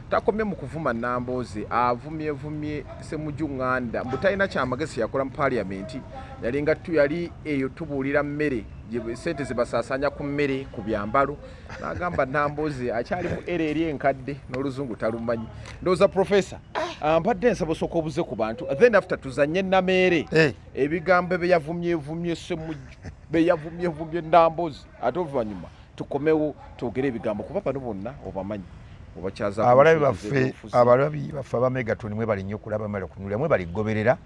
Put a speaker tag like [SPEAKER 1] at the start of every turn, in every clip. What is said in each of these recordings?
[SPEAKER 1] takomye mu kuvuma Nambooze avumye Ssemujju Nganda mbutalina kyamagezi yakola mu parliament yalinga yali eyo tubuulira mmere sente zibasasanya ku mmere ku byambalo n'agamba Nambooze akyali mu era eri enkadde n'oluzungu talumanyi ndowooza professor mpadde nsaba osooka obuze ku bantu then after tuzanye Nameere ebigambo bye yavumye Ssemujju be yavumye Nambooze ate oluvannyuma tukomewo twogere ebigambo kuba bano bonna obamanyi
[SPEAKER 2] abalabi baffe abamegatoni mwe bali nnyo okulaba mwe kunulira mwe baligoberera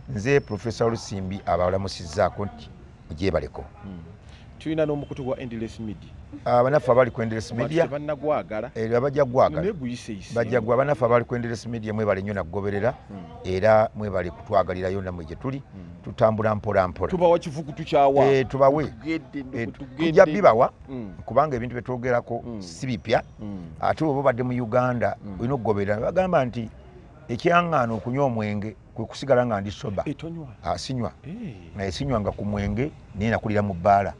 [SPEAKER 2] nze Professor Olusimbi abalamusizzaako nti mugye baleko
[SPEAKER 1] tulina n'omukutu gwa Endless Media
[SPEAKER 2] abanaffe abali ku Endless Media
[SPEAKER 1] bannagwagala
[SPEAKER 2] abajja gwagala bajja gwa abanaffe abali ku Endless Media mwe bali nnyo nakugoberera era mwe bali kutwagalirayo namwe gye tuli tutambula mpola
[SPEAKER 1] tubawa kivukutu kyawa
[SPEAKER 2] tubawe tujja bibawa kubanga ebintu byetwogerako si bipya ate oba badde mu Uganda olina okugoberera bagamba nti ekyaŋŋaana okunywa omwenge kwe kusigala nga ndi soba sinywa sinywanga ku mwenge naye nakulira mu bbaala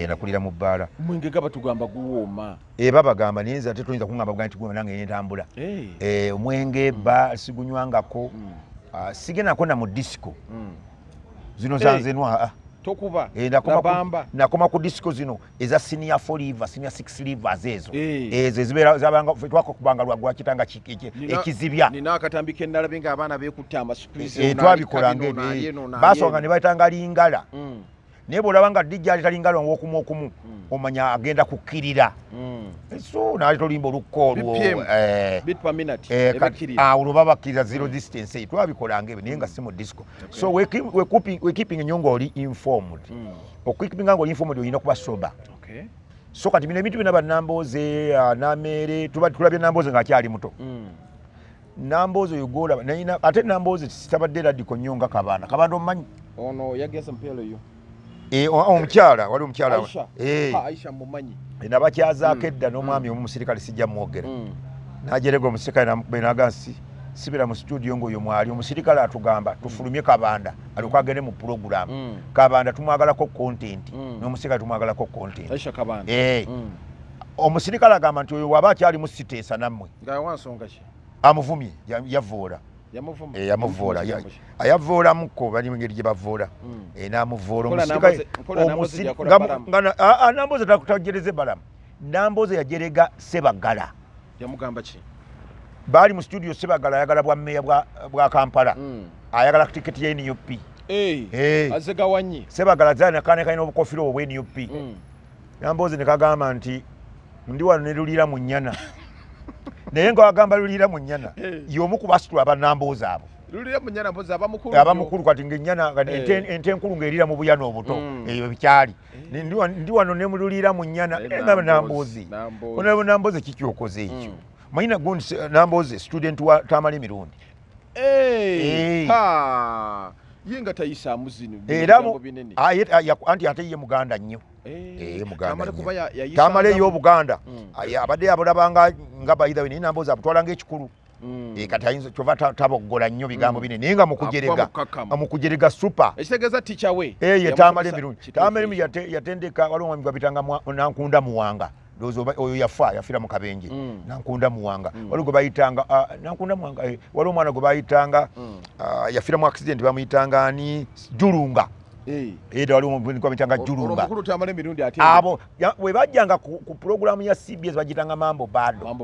[SPEAKER 2] nakulira mu bbaala
[SPEAKER 1] mwenge gaba tugamba guwooma
[SPEAKER 2] bagamba naye nze ate toyinza kuŋŋamba bugamba nti guwooma nange nentambula omwenge sigunywangako sigendako na mu disco zino zanzenwa
[SPEAKER 1] tokuba
[SPEAKER 2] nakoma ku disco zino eza senior 4 liver senior 6 livers ezo zibeera zabanga twakubanga lwagwakitanga ekizibya
[SPEAKER 1] nina akatambika endala benga abaana bekutta amasupirizi
[SPEAKER 2] twabikola ng'ebyo basonga ne bayitanga lingala naye bw'olaba nga dijja ali talingala okumu omanya agenda kukkirira so naali tolimba olukko olwo olwo babakkiriza zero distance twabikola ng'ebyo naye nga si mu disco so we keeping nnyo ng'oli informed okukipinga ng'oli informed olina kuba soba so kati bino ebintu byonna bannambooze Nameere tulabye Nambooze ng'akyali muto Nambooze oyo gwolaba ate Nambooze sitabadde radiko nnyo nga Kabanda omumanyi
[SPEAKER 1] ono yageza mpeero yo
[SPEAKER 2] omukyala wali omukyala
[SPEAKER 1] Aisha mumanyi
[SPEAKER 2] nabakyazaako edda n'omwami omusirikale sijja mwogera najerega omusirikale benagansi sibira mu studio ng'oyo mwali omusirikale atugamba tufulumye Kabanda aliko agende mu program Kabanda tumwagalako content n'omusirikale tumwagalako content
[SPEAKER 1] Aisha Kabanda
[SPEAKER 2] omusirikale agamba nti oyo waba akyali mu siteesa nammwe
[SPEAKER 1] nga wansonga ki
[SPEAKER 2] amuvumye yavoola yamuvoola ayavoolamukko bali ngeri gye bavoola n'amuvoola Nambooze takutegereze balamu Nambooze yajerega Sebagala
[SPEAKER 1] yamugamba ki
[SPEAKER 2] baali mu studio Sebagala ayagala bwa mmeya bwa Kampala ayagala tiketi ya NUP
[SPEAKER 1] azegawanye
[SPEAKER 2] Sebagala zana kalina obukofiro obwa NUP Nambooze ne kagamba nti ndi wano ne lulira mu nnyana naye nga wagamba lulira mu nnyana y'omu ku basitula abannambooze abo
[SPEAKER 1] lulira mu nnyana mpozi
[SPEAKER 2] abamukulu kati ng'ennyana ente enkulu ng'erira mu buyana obuto eyo bikyali ndi wano ne mululira mu nnyana nga Nambooze onaabo Nambooze kikyokoze ekyo manyina gundi Nambooze student wa Tamale Emirundi
[SPEAKER 1] yenga tayisaamu zino
[SPEAKER 2] anti ate ye Muganda nnyo Tamale y'Obuganda abadde abulabanga nga bayitha naye Nambooze abutwala ng'ekikulu kati ayinza kyova taboggola nnyo bigambo binene naye nga mukujerega super
[SPEAKER 1] ekitegeeza ticha we
[SPEAKER 2] ye Tamale Emirundi Tamale Emirundi yatendeka waliwo omwami gwabitanga Nankunda Muwanga oyo yafira mu kabenje Nankunda Muwanga waliwo gwe bayitanga Nankunda Muwanga waliwo omwana gwe bayitanga yafira mu accident bamuyitanga ani Julunga waliwo omuntu gwe bayitanga Julunga abo we bajjanga ku programu ya CBS bagitanga Mambo Bado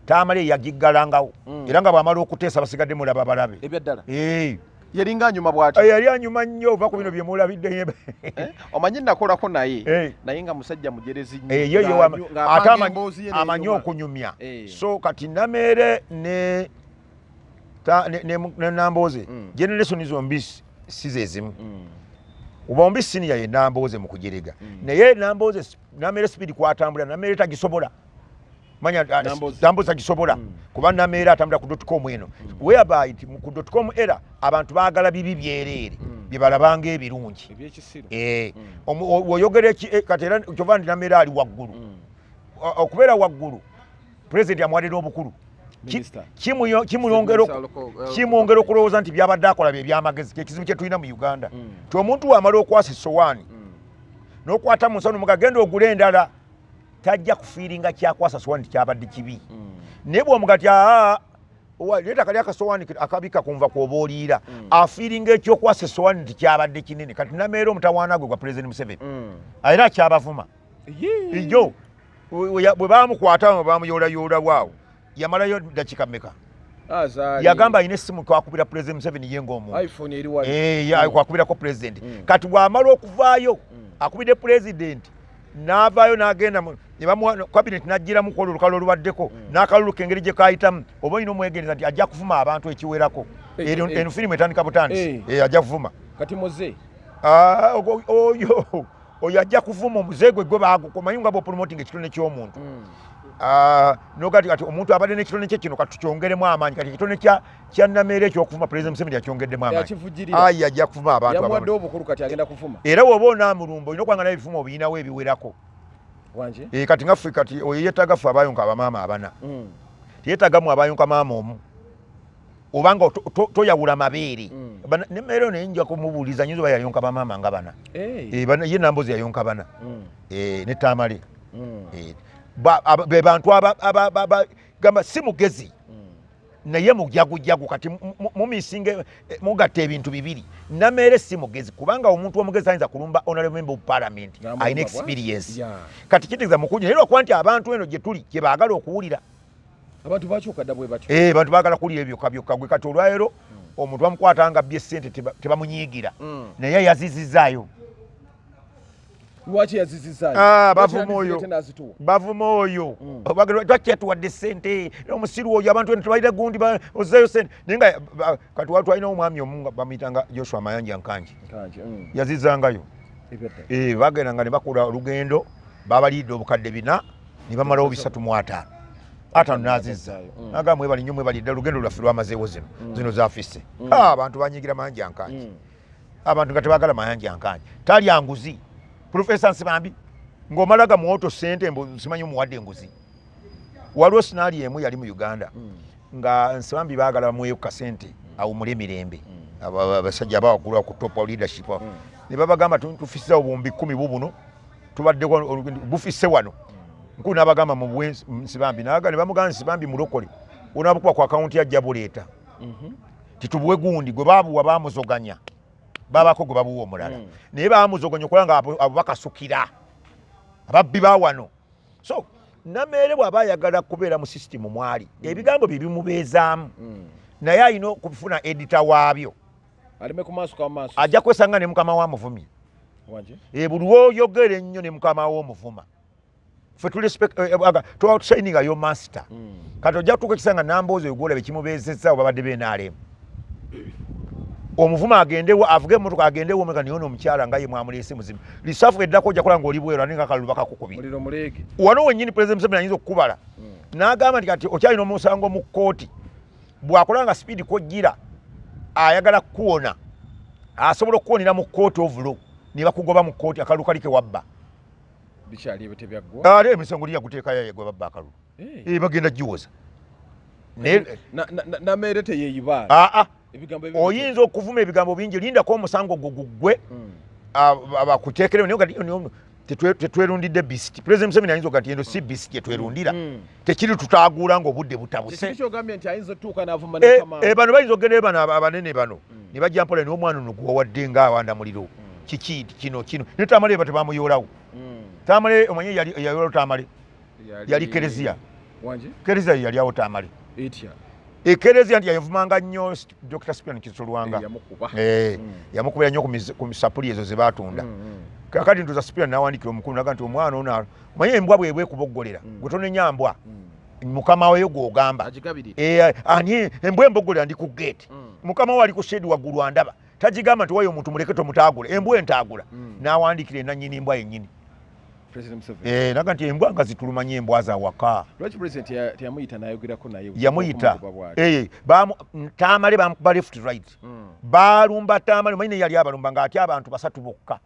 [SPEAKER 2] Tamale yagiggalangawo era nga bw'amala okuteesa basigadde mulaba balabe
[SPEAKER 1] ebyaddala yalinga anyuma bw'ati
[SPEAKER 2] yali anyuma nnyo oba ku bino bye mulabidde
[SPEAKER 1] omanyi nakolako naye nga musajja mujerezi
[SPEAKER 2] nnyo ate amanyi okunyumya so kati Nameere ne Nambooze generation zombi si ze zimu bombi senior ye Nambooze mu kujerega naye Nameere speed kwatambula Nameere tagisobola manya Nambooze tagisobola kuba Nameere atambula ku .com eno whereby ku .com era abantu baagala bibi byereere bye balabanga ebirungi oyogere kati era kyova ndi Nameere ali waggulu okubeera waggulu president amwadde obukulu kimwongera okulowooza nti byabadde akola bye byamagezi kyekizibu kye tulina mu Uganda ti omuntu wamala okwasa essowaani n'okwata mu nsano mugagenda ogula endala tajja kufiiringa kyakwasa sowaani kyabadde kibi naye bw'omugati leeta kali akasowaani akabika kunva kwoba oliira afiiringa ekyokwasa esowaani nti kyabadde kinene kati nameera omutawaana gwe gwa pulezidenti Museveni era akyabavuma ijo bwe baamukwata bwe baamuyoolayoola bwawo yamalayo dakiika mmeka yagamba alina essimu kwakubira pulezidenti Museveni ye ng'omuntu kwakubirako pulezidenti kati bw'amala okuvaayo akubidde pulezidenti n'avaayo n'agenda kabineti n'ajjiramu kwolwo olukalo olubaddeko n'akalulu kengeri gye kaayitamu oba olina omwegendereza nti ajja kuvuma abantu ekiwerako eno firimu etandika butandisi ajja kuvuma
[SPEAKER 1] kati muze
[SPEAKER 2] oyo ajja kuvuma omuze gwe bagukomanyi nga bw'opromoting ekitone ky'omuntu nogati kati omuntu abadde n'ekitone kye kino kati tukyongeremu amaanyi kati ekitone kya Nameera ekyokuvuma pulezidenti Museveni yakyongeddemu amaanyi ajja kuvuma abantu
[SPEAKER 1] yamuwadde obukulu kati agenda kuvuma
[SPEAKER 2] era woba onaamulumba olina okwangana ebifumo obiyinawo ebiwerako kati nga ffe kati oyo yeetaaga ffe abayonka abamaama abana teyeetaagamu abayonka maama omu obanga toyawula mabeere Nameera nayinja kumubuuliza nyinza oba yayonka bamaama nga bana ye Nambozi yayonka bana ne Tamale be bantu gamba si mugezi naye mujagujagu kati mumisinge mugatta ebintu bibiri Nameera si mugezi kubanga omuntu omugezi ayinza kulumba honorable member of parliament ayina experience kati kitegeeza mukunya naye lwakuba nti abantu eno gye tuli gye baagala okuwulira
[SPEAKER 1] abantu bakyuka dda bwe batyo
[SPEAKER 2] abantu baagala kuwulira byokka gwe kati olwaleero omuntu bamukwata nga abbye ssente tebamunyiigira naye yazizizaayo
[SPEAKER 1] lwaki yazizizaayo
[SPEAKER 2] bavuma oyo twakya tuwadde ssente omusiru oyo abantu eno tebalina gundi ozzayo ssente naye nga kati twalinawo omwami omu nga bamuyitanga Joshua Mayanja Nkanji yazizangayo bagendanga ne bakola olugendo babaliidde obukadde 4 ne bamalawo 305 atano nazizza naga mwebali nnyo mwebali ddala olugendo lwaffe lwamazeewo zino zafisse abantu banyigira Mayanja Nkanji abantu nga tebaagala Mayanja Nkanji talya nguzi Profesa Nsibambi ng'omalaga muwoto ssente nsimanyi omuwadde enguzi waliwo sinaali emu yali mu Uganda nga Nsibambi baagala bamuweeyo ku kasente awumule emirembe abasajja abawagulwa ku top leadership ne babagamba tufisiza obuwumbi 10 bubuno tubaddeko bufisse wano nkulu n'abagamba mu bwe Nsibambi naga ne bamugamba Nsibambi mulokole onabukuba ku akawunti ya Jabuleeta titubuwe gundi gwe baabuwa baamuzoganya babako gwe babuwa omulala naye baamuzoganya okuba nga abo bakasukira ababbi ba wano so Nameera bw'aba ayagala kubeera mu system mwali ebigambo bye bimubeezaamu naye alina okufuna edita waabyo
[SPEAKER 1] alime ku maaso k'amaaso
[SPEAKER 2] ajja kwesanga ne mukama wa muvumi buli lwoyogera ennyo ne mukama w'omuvuma ffe tulitusaininga yo master kati ojja kutuuka ekisanga Nambozi oyo gwolaba ekimubeezezza babadde beenaalemu omuvuma agendewo avuge emmotoka agendewo omeka niyo omukyala nga ye mwamuleese muzimu lisaafu eddako ojja kola ng'oli bweru ate nga kalulu bakakukubira wano wennyini pulezidenti Museveni ayinza okukubala n'agamba nti kati okyalina omusango mu kkooti bw'akola nga sipiidi kojjira ayagala kukuwona asobola okukuwonera mu kkooti ovulo ne bakugoba mu kkooti akalulu kali ke wabba
[SPEAKER 1] bikyali ebyo tebyaggwa
[SPEAKER 2] ate emisango lya guteekayo yegwe babba akalulu bagenda giwoza
[SPEAKER 1] Nameera teyeeyibaala
[SPEAKER 2] oyinza okuvuma ebigambo bingi lindako omusango gugwe abakuteekerewo tetwerundidde bisiti pulezidenti Museveni ayinza okati eno si bisiti gyetwerundira tekiri tutaaguula ngaobudde butabuse bano bayinza okgenda bano abanene bano ne bajja mpola n'omwana ono gwewawadde ngaawanda muliro kiki kino ne Tamale bate bamuyoolawo Tamale omanyi yayoolawo Tamale yali Kereziya yali awo Tamale Ekereziya nti yayavumanga nnyo Dr. Spion Kisolwanga yamukubira nnyo ku misapuli ezo ze baatunda kakati ntuza Spion n'awandikira omukulu naga nti omwana ono manyi embwa bwebwe kuboggolera gwe tonenya mbwa mukama weyo gw'ogamba ani embwa emboggolera ndi ku gate mukama we ali ku shedi waggulu andaba tagigamba nti wayo omuntu muleke tomutaagula embwa entaagula n'awandikira enannyini embwa yennyini naga nti embwa nga zitulumanye embwa za waka yamuyita Tamale bamukuba left right balumba Tamale manyi yali abalumba ng'ati abantu 3 bokka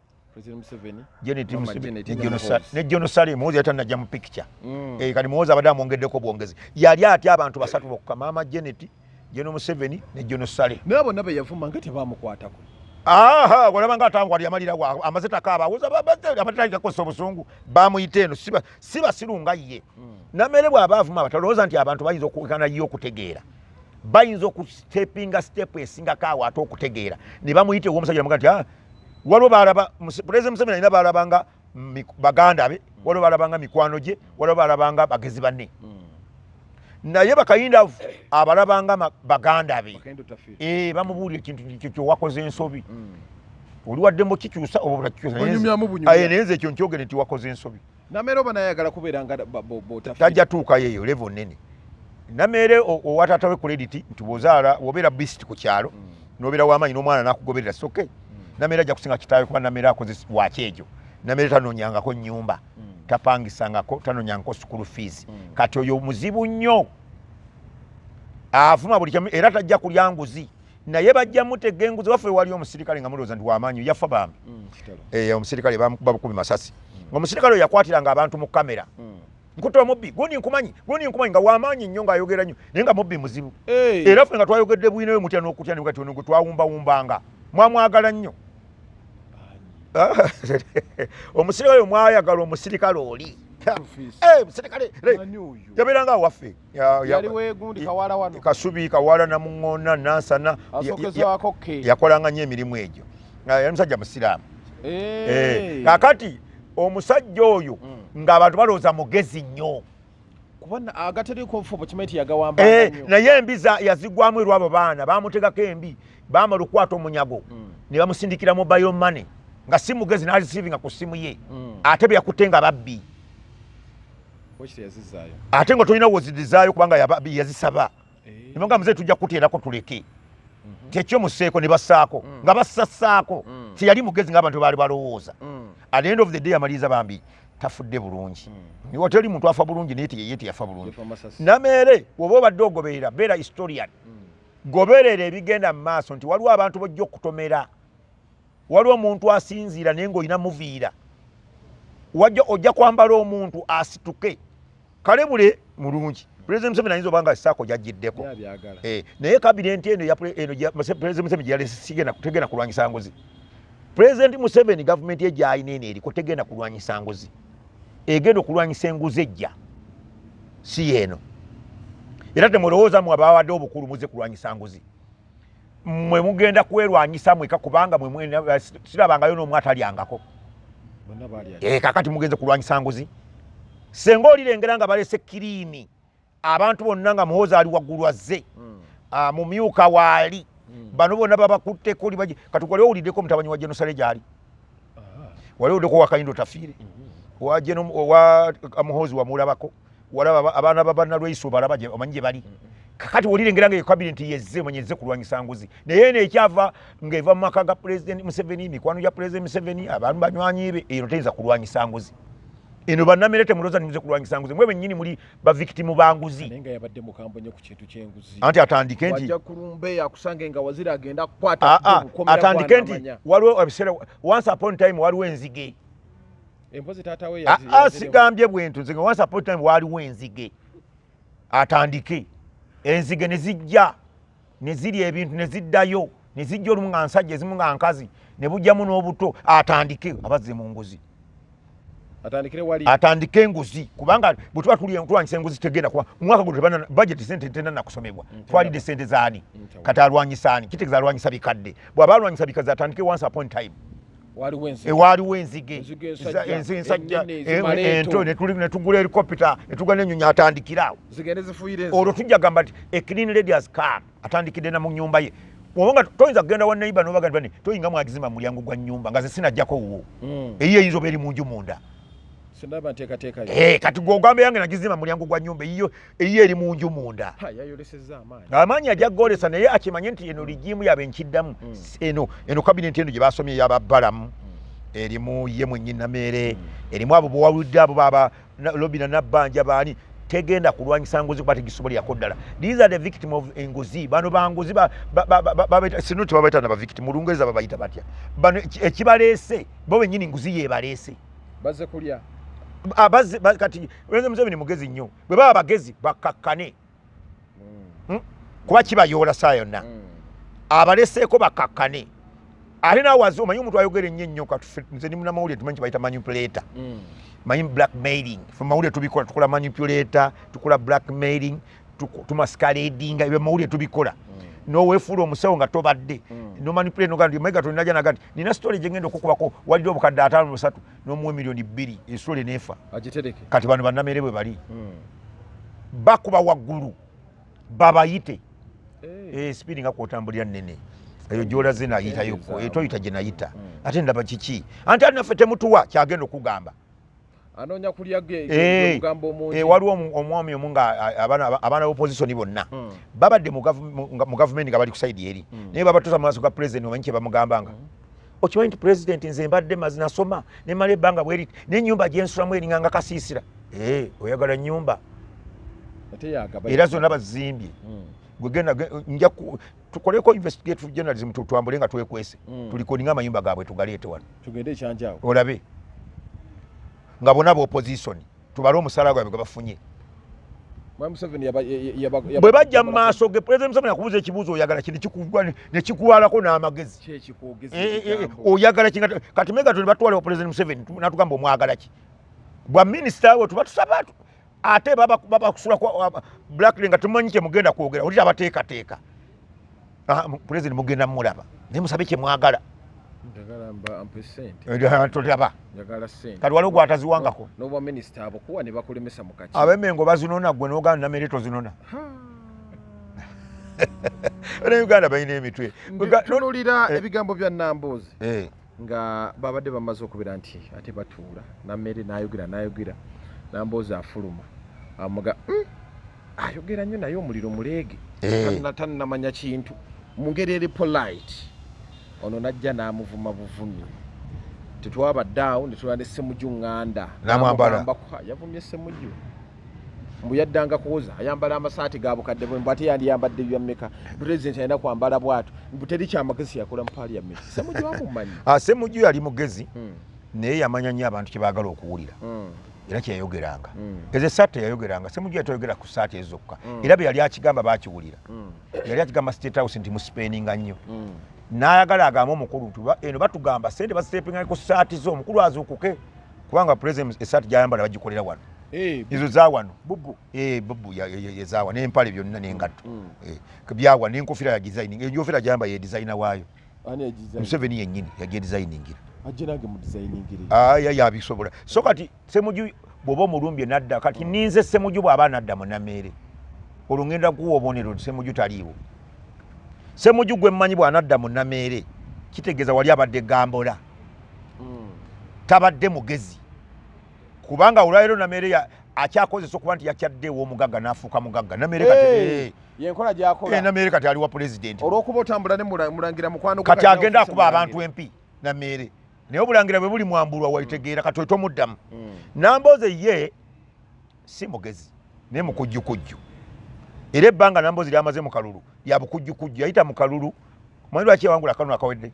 [SPEAKER 2] ne Jerusalem muwozi yatanajja mu picture kati muwozi abadde amwongeddeko bwongezi yali ati abantu 3 bokka maama Janet Museveni ne Jerusalem
[SPEAKER 1] naye bonna be yavuma nga tebaamukwatako
[SPEAKER 2] aha walabanga atangwa lyamalira wa amazeta kaba uza abatali ko sobusungu bamuyiteno siba sirunga ye namere bwabavuma bataloza nti abantu bayinza okukana yo kutegeera bayinza okustepinga step esinga kawa atokutegeera ne bamuyite wo musajja mugati waliwo balaba president Museveni ina balabanga baganda be waliwo balabanga mikwano gye waliwo balabanga bagezi banne naye bakayinda abalabanga baganda be bamubuulira ekintu kyo wakoze ensobi oli waddemu kikyusa obunakyusa ekyo nkyogere nti wakoze ensobi
[SPEAKER 1] namere oba nayagala kubeera nga
[SPEAKER 2] tajja tuuka yeeyo level nene namere owatatawe credit nti wozaala wobeera beast ku kyalo nobeera w'amaanyi n'omwana nakugoberera soke namere ajja kusinga kitaawe kuba namere akoze wakyejo namere tanonyangako nnyumba tapangisangako tanonyangako school fees kati oyo muzibu nnyo afuma buli kyamu era tajja kulya nguzi naye bajja mutega enguzi waffe wali omusirikale nga mulowooza nti w'amaanyi yafa bambi omusirikale bamukuba masasi omusirikale oyo yakwatiranga abantu mu kamera nkuta omubbi gundi nkumanyi nga w'amaanyi nnyo ng'ayogera nnyo naye nga mubbi muzibu era ffe nga twayogedde bwinawe mutya n'okutya nigati ono gwe twawumbawumbanga mwamwagala nnyo omusirikale omwayagala omusirikale oli musirikale yabeeranga awaffe kasubi kawala namuŋŋoona nansana yakolanga nnyo emirimu egyo yali musajja musiraamu kakati omusajja oyo ng'abantu balowooza mugezi nnyo naye embiza yazigwamu erwabo baana bamutegako embi baamala okukwata omunyago ne bamusindikira mobile money nga si mugezi n'alisiivinga ku ssimu ye ate bwe yakutte nga babbi ate nga tolina wozidizaayo kubanga yazisaba nga muze tujja kuteerako tuleke tekyo museeko ne bassaako nga bassassaako teyali mugezi ng'abantu baali balowooza at the end of the day amaliriza bambi tafudde bulungi niwo teri muntu afa bulungi naye yeye teyafa bulungi namere woba obadde ogoberera beera historian goberera ebigenda mu maaso nti waliwo abantu bojja okutomera waliwo omuntu asinziira naye ng'olina muviira ojja kwambala omuntu asituke kalebule mulungi President Museveni ayinza obanga esaako gyaggiddeko naye kabinenti eno President Museveni gyeyalesigenda kutegenda kulwanyisa ngozi President Museveni gavumenti ye gy'alina eno eriko tegenda kulwanyisa ngozi egenda okulwanyisa enguzi ejja si eno era temulowooza mwe abawadde obukulu muze kulwanyisa ngozi mwe mugenda kwerwanyisa mweka kubanga sirabangayo n'omu atalyangako kakati mugenze kulwanyisa ngozi senga olirengera nga balese kiriini abantu bonna nga muhoozi ali waggulu azze mumyuka waali bano bonna babakutteko kati wali owuliddeko mutabanyi wa Jenosale gyali wali owuliddeko wakayindo tafiire owa muhoozi wamulabako walaba abaana babanalweiso balaba omanyi gye bali kakati wolirengera nga ekabineti yezze mwenyezze kulwanyisa ngozi naye neekyava ng'eva mu maka ga President Museveni mikwano gya President Museveni abantu banywanyi be eno teyinza kulwanyisa ngozi eno bannamere temulowooza nimuze kulwanyisa nguzi mwe bennyini muli bavictimu ba nguzi
[SPEAKER 1] naye nga yabadde mukambwe nnyo ku kintu ky'enguzi
[SPEAKER 2] anti atandike nti
[SPEAKER 1] wajja kulumbe akusange nga waziri agenda kukwata
[SPEAKER 2] atandike nti waliwo ebiseera once upon time waliwo enzige
[SPEAKER 1] empozi taata we
[SPEAKER 2] sigambye bwentu nze nga once upon time waliwo enzige atandike enzige ne zijja ne zirya ebintu ne ziddayo ne zijja olumu nga nsajja ezimu nga nkazi ne bujjamu n'obuto atandike abazze mu nguzi atandike enguzi kubanga bwe tuba tulwanyisa enguzi tegenda kuba omwaka guno budget sente tena nakusomebwa twalidde sente zaani kati alwanyisa ani kitegeeza alwanyisa bikadde bw'aba alwanyisa bikadde atandike once upon time waliwo enzige ensajja ento ne tugula helicopter ne tugula n'ennyonyi atandikirawo olwo tujja gamba nti a clean lady has come atandikidde na mu nnyumba ye wabanga toyinza kugenda wa neighbor n'obagamba nti toyinga mwagizima mu mulyango gwa nnyumba nga ze sinajjako wuwo eyiyo eyinza oba eri mu nju munda kati gwogamba yange nagizima mulyango gwa nyumba eyiyo eri mu nju munda amaanyi ajaggolesa naye akimanye nti eno ligimu yabe nkiddamu eno kabinenti eno gye basomye yababbalamu erimu ye mwennyini Namere erimu abo bwewaludde abo baba Lobina Nabbanja baani tegenda kulwanyisa nguzi kuba tegisobolerako ddala. These are the victim of enguzi. Bano banguzi sino tebabaita na victim mu Lungereza babayita batya. Bano ekibaleese bo bennyini nguzi yeebaleese.
[SPEAKER 1] Bazze kulya.
[SPEAKER 2] Abazze kati wenze Museveni mugezi nnyo. Bwe baba bagezi bakakkane. Kuba kibayoola saa yonna. Abaleseeko bakakkane. ate nawazi omanyi omuntu ayogera ennyo nze ndi munnamawulire tumanyi kibayita manipulator manyi blackmailing fe mawulire tubikola tukola manipulator tukola blackmailing tumascaladinga ebyo mawulire tubikola noweefuula omusawo nga tobadde nomanipulate nogandi mayiga toninaja nagandi nina story gyengenda okukubako walire obukadde 53 n'omuwa miliyoni 2 esitole neefa kati bano bannamere bwe bali bakuba waggulu babayite speedi nga kwotambulira nnene eyo gyolaze nayitayoko etoyita gye nayita ate ndaba kiki anti ali naffe temutuwa kyagenda okugamba
[SPEAKER 1] anonya kulya mugamba omungi
[SPEAKER 2] waliwo omwami omu nga abaana b'opposition bonna babadde mu gavumenti nga bali ku side eri naye babatuusa mu maaso ga president omanyi kye bamugambanga okimanyi nti president nze mbadde nasoma nemala ebbanga bweri n'ennyumba gyensulamu eringanga kasiisira oyagala nnyumba era zonna bazimbye gwegenda tukoleko investigative journalism tutwambule nga twekwese tulikoninga amayumba gaabwe tugaleete wano
[SPEAKER 1] tugende ekyanjaawo
[SPEAKER 2] olabe nga bonna opposition tubale omusala gwabwe gwe bafunye bwe bajja mu maaso ge president Museveni akubuuza ekibuuzo oyagala kino kikugwa ne kikuwalako n'amagezi oyagala kinga kati mega tuli batwala president Museveni natugamba omwagala ki bwa minisita we tuba tusaba ate baba kusula kwa blackling nga tumanyi kye mugenda kwogera oli abateekateeka president mugenda mulaba naye musabe kye mwagala
[SPEAKER 1] njagala mba ampesente
[SPEAKER 2] tolaba
[SPEAKER 1] njagala sente
[SPEAKER 2] kati waliwo gwataziwangako
[SPEAKER 1] n'obwa minisita abo kuwa ne bakulemesa mu kati
[SPEAKER 2] ab'Emmengo bazinona gwe n'oganda namereto zinona ne Uganda balina emitwe
[SPEAKER 1] tunulira ebigambo bya Nambooze nga babadde bamaze okubeera nti ate batuula nammere n'ayogera Nambooze afuluma amuga ayogera nnyo naye omuliro muleege tannamanya kintu mu ngeri eri polite ono najja n'amuvuma buvumi tetwabadde awo ne tulanda Ssemujju Nganda
[SPEAKER 2] namwambala
[SPEAKER 1] yavumye Ssemujju mbu yaddanga kuwoza ayambala amasaati ga bukadde bwe ate yandiyambadde byammeka pulezidenti alina kwambala bwatu mbu teri kyamagezi yakola mu paaliyamenti Ssemujju amumanyi
[SPEAKER 2] Ssemujju yali mugezi naye yamanya nnyo abantu kye baagala okuwulira era kyeyayogeranga ezo esaati yayogeranga Ssemujju yatayogera ku saati ezokka era bwe yali akigamba baakiwulira yali akigamba State House nti musipeeninga nnyo n'ayagala agamba omukulu nti eno batugamba sente basitepinga ku saati zo omukulu azuukuke kubanga president esaati gyayambala bagikolera wano izo za wano bubu yezawa n'empale byonna n'engatto byawa n'enkofira ya designing enkofira gyayamba ye designer waayo Museveni yennyini yagiye designingira
[SPEAKER 1] ajjenange mu designingira
[SPEAKER 2] yabisobola so kati Ssemujju bw'oba omulumbye nadda kati ninze Ssemujju bw'aba nadda mu Nameere olwo ngenda kuwa obubonero Ssemujju taliiwo Ssemujju gwe mmanyi bw'anadda mu Nameere kitegeeza wali abadde gambola tabadde mugezi kubanga olwaleero Nameere akyakozesa okuba nti yakyaddeewo omugagga n'afuuka mugagga Nameere kati
[SPEAKER 1] yenkola gyakola
[SPEAKER 2] Nameere kati ali wa pulezidenti
[SPEAKER 1] olw'okuba otambula ne mulangira mukwano
[SPEAKER 2] kati agenda akuba abantu empi Nameere naye obulangira bwe buli mwambulwa walitegeera kati oyo tomuddamu Nambooze ye si mugezi naye mukujjukujju era ebbanga Nambooze lyamaze mu kalulu ya bukujjukujju yayita mu kalulu mwanyi lwaki yawangula akalulu akawedde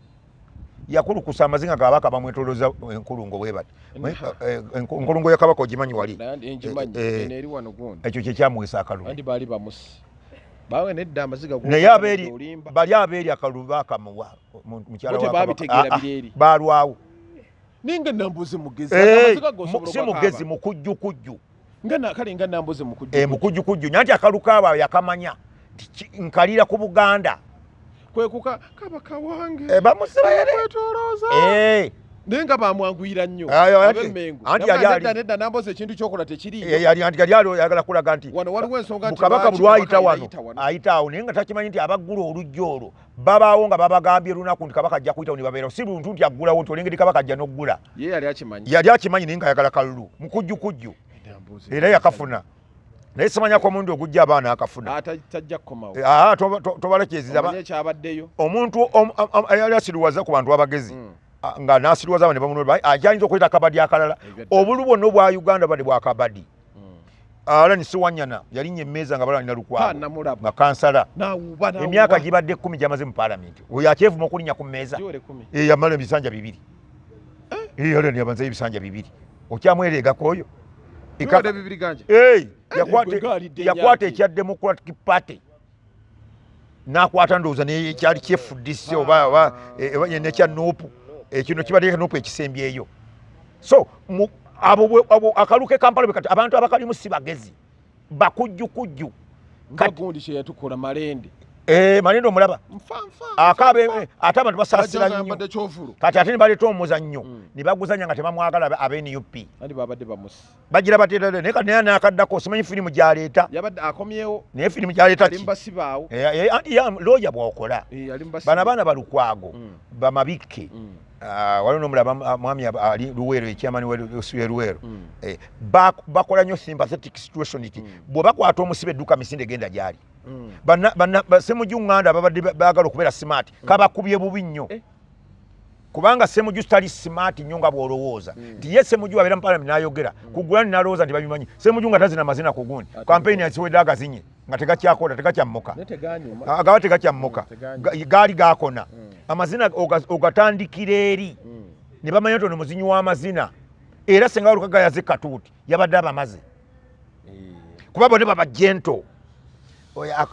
[SPEAKER 2] yakulukusa amazinga ga Kabaka bamwetolooza enkulungo bwebati enkulungo ya Kabaka ogimanyi wali ekyo kyekyamuweesa akalulu naye bali abeeri akalulu bakamuwa mukyala balwawo
[SPEAKER 1] ninga Nambooze mugezi
[SPEAKER 2] si mugezi mukujjukujju
[SPEAKER 1] kale nga Nambooze
[SPEAKER 2] mukujjukujju nyanti akalu kaaba yakamanya nkalira ku Buganda
[SPEAKER 1] kwekuka Kabaka wange
[SPEAKER 2] bamusibayetolooza
[SPEAKER 1] nenga bamwanguyira nnyo ab'Emmengo nedda Nambooze ekintu kyokola tekiriyo
[SPEAKER 2] anti yali ayagala kulaga nti
[SPEAKER 1] wano waliwo ensonga nti
[SPEAKER 2] Kabaka bulwayita wano ayita awo naye nga takimanyi nti abaggula olujja olwo babaawo nga babagambye lunaku nti Kabaka ajja kuyitawo ne babeerawo si luntu nti aggulawo nti olengeri Kabaka ajja n'oggula yali akimanyi naye nga ayagala kalulu mukujjukujju era yakafuna naye simanyako omuntu ogujja abaana akafuna tobalekyezira omuntu yali asiriwaza ku bantu abagezi nga nasiriwaza abo ne bamunoola ajayinza okuleeta akabadi akalala obulu bwonna obwa Uganda bade bwa kabadi Alani Siwanyana yalinnya emmeeza nga balwanira lukwago nga kansala emyaka gibadde 10 gyamaze mu paalamenti oyo akyevuma okulinnya ku mmeeza yamala ebisanja 2 Alani yabanza ebisanja 2 okyamwereegako oyo yakwata ekya Democratic Party nakwata ndowooza nekyali kyefudisi oba nekya nuupu kino kibateeka nuupu ekisembyeyo so abo akaluke Kampala bwe kati abantu abakalimu si bagezi bakujjukujju
[SPEAKER 1] kagundi kye yatukola Malende
[SPEAKER 2] Malende omulaba akabe ate abantu basaasira nnyo kati ate nibaleeta omuzannyo ne baguzanya nga tebamwagala ab'NUP bagira bateerere naye kati naye nakaddako simanyi firimu gyaleeta naye firimu gyaleeta looya bw'okola bano abaana balukwago bamabikke waliwo n'omulaba mwami ali Luweero ekyamani Luweero bakola nnyo sympathetic situation iti bwe bakwata omusibe edduka misinde genda gyali Ssemujju Nganda babadde baagala okubeera smart kabakubye bubi nnyo kubanga Ssemujju tali smart nnyo nga bw'olowooza nti ye Ssemujju abeera mu Parliament n'ayogera ku Gulani n'alowooza nti babimanyi Ssemujju nga tazina mazina ku gundi campaign yasiwedde agazinye nga tegakyakola tegakyammoka agaba tegakyammoka gaali gaakona amazina ogatandikira eri ne bamanya nti ono muzinyi w'amazina era senga waluka gayaze katuuti yabadde abamaze kuba bone baba jento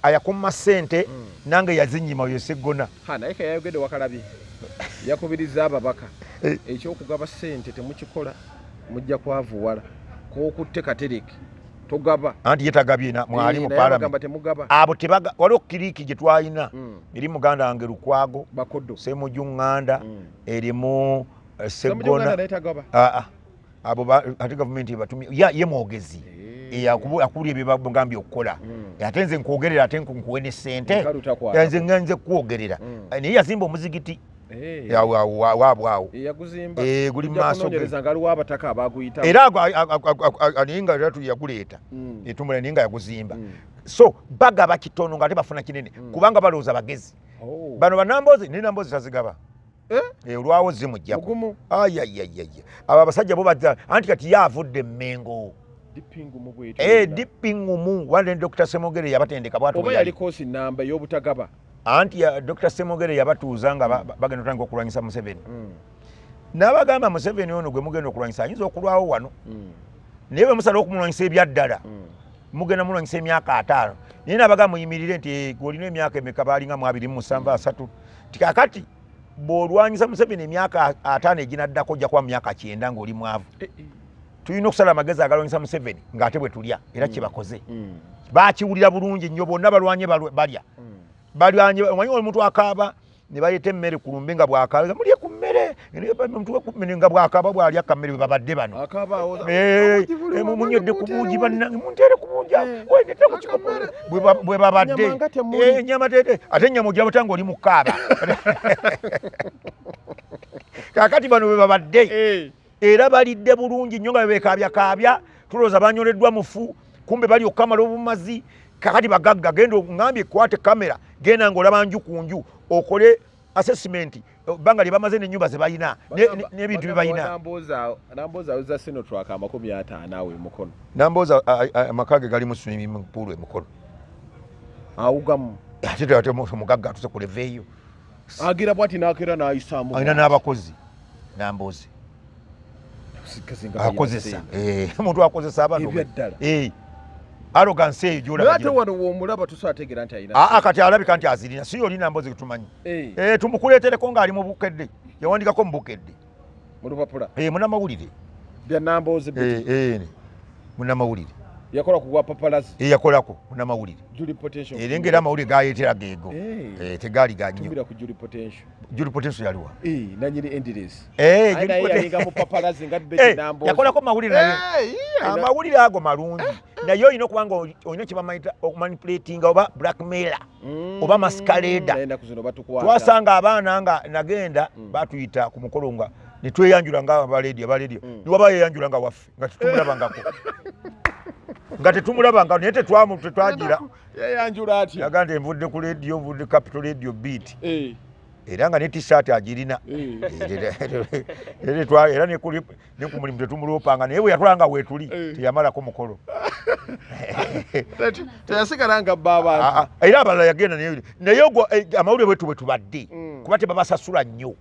[SPEAKER 2] ayakumma ssente nange yazinyima oyo Sseggona
[SPEAKER 1] naye kayayogedde Wakalabi yakubiriza ababaka ekyokugaba ssente temukikola mujja kwavuwala k'okutte Katereke togaba
[SPEAKER 2] anti yetagabye mwali mu Parliament abo tebaga waliwo kiriki gye twalina eri muganda wange Lukwago Ssemujju Nganda erimu Sseggona abo ate gavumenti ebatumye ye mwogezi akubulya bye bagambye okukola ate nze nkwogerera ate nkuwe ne ssente nze ngenze kwogerera naye yazimba omuzigiti waabwawo guli maaso era naye nga yaguleeta etumula naye nga yaguzimba so bagaba kitono nga ate bafuna kinene kubanga balowooza bagezi bano banamboozi ne Namboozi tazigaba olwawo zimujjako abo abasajja bo bazza anti kati yaavudde Mmengo dipingumu wale Dr. Ssemogere yabatendeka bwatu
[SPEAKER 1] oba yali kosi namba y'obutagaba
[SPEAKER 2] anti Dr. Ssemogere yabatuuza nga bagenda otandika okulwanyisa Museveni n'abagamba Museveni ono gwe mugenda okulwanyisa ayinza okulwawo wano naye bwe musala okumulwanyisa ebyaddala mugenda mulwanyisa emyaka 5 naye n'abagamba muyimirire nti gw'olina emyaka emeka baalinga 273 tikakati bw'olwanyisa Museveni emyaka 5 eginaddako ojja kuba mu myaka 9 ng'oli mwavu tulina okusala amagezi agalwanyisa Museveni ng'ate bwe tulya era kye bakoze baakiwulira bulungi nnyo bonna balwanye balya balwanye omanyi omuntu akaaba ne baleeta emmere ku lumbe nga bw'akaaba mulye ku mmere nga bw'akaaba bw'alya akammere bwe babadde bano munywedde ku buugi bannange munteere ku buugi wenete ku kikopo bwe babadde ennyama tete ate ennyama ojja butanga oli mu kkaaba kaakati bano bwe babadde era balidde bulungi nnyo nga beekabyakaabya tulowooza banyoleddwa mufu kumbe bali okukamala obumazi kakati bagagga genda ngambye ekwate kamera genda ng'olaba nju ku nju okole assessment banga lye bamaze n'ennyumba ze balina n'ebintu bye balina
[SPEAKER 1] Namboozi aweza Sinotrak 50 awe mukono
[SPEAKER 2] Namboozi amaka ge gali mu swimming pool emukono
[SPEAKER 1] awugamu
[SPEAKER 2] ate mugagga atuse ku leveeyo
[SPEAKER 1] agira bwati n'akera n'ayisaamu
[SPEAKER 2] alina n'abakozi Namboozi akozesa omuntu akozesa abantu arrogance eyo
[SPEAKER 1] gyolaba wano w'omulaba tusategeera nti ayina
[SPEAKER 2] kati alabika nti azirina si oli Namboozi tumanyi tumukuleetereko ng'ali mu bukedde yawandikako mu bukedde
[SPEAKER 1] mu lupapula
[SPEAKER 2] munnamawulire
[SPEAKER 1] bya Namboozi
[SPEAKER 2] munnamawulire
[SPEAKER 1] yakola ku papalazi
[SPEAKER 2] yakolako munnamawulire era engeri amawulire gayeetera geego tegaali ganyo Julie Potential yaliwa
[SPEAKER 1] nanyini endirezi
[SPEAKER 2] yakolako mawulire naye amawulire ago malungi naye olina okuba nga olina kyebamayita okumanipulatinga oba blackmailer oba maskaleda twasanga abaana nga nagenda batuyita ku mukolo nga netweyanjula nga abaledio niwaba yeyanjula nga waffe nga tetumulabangako nga tetumulabanga naye tetwagira
[SPEAKER 1] yeyanjula ati
[SPEAKER 2] yagamba envudde ku radio nvudde Capital Radio Beat era nga ne t-shirt agirina era ne ku mulimu tetumulopanga naye bwe yatulanga weetuli teyamalako mukolo
[SPEAKER 1] teyasigala nga baba
[SPEAKER 2] era abalala yagenda naye amawulire bwetu bwe tubadde kuba tebabasasula nnyo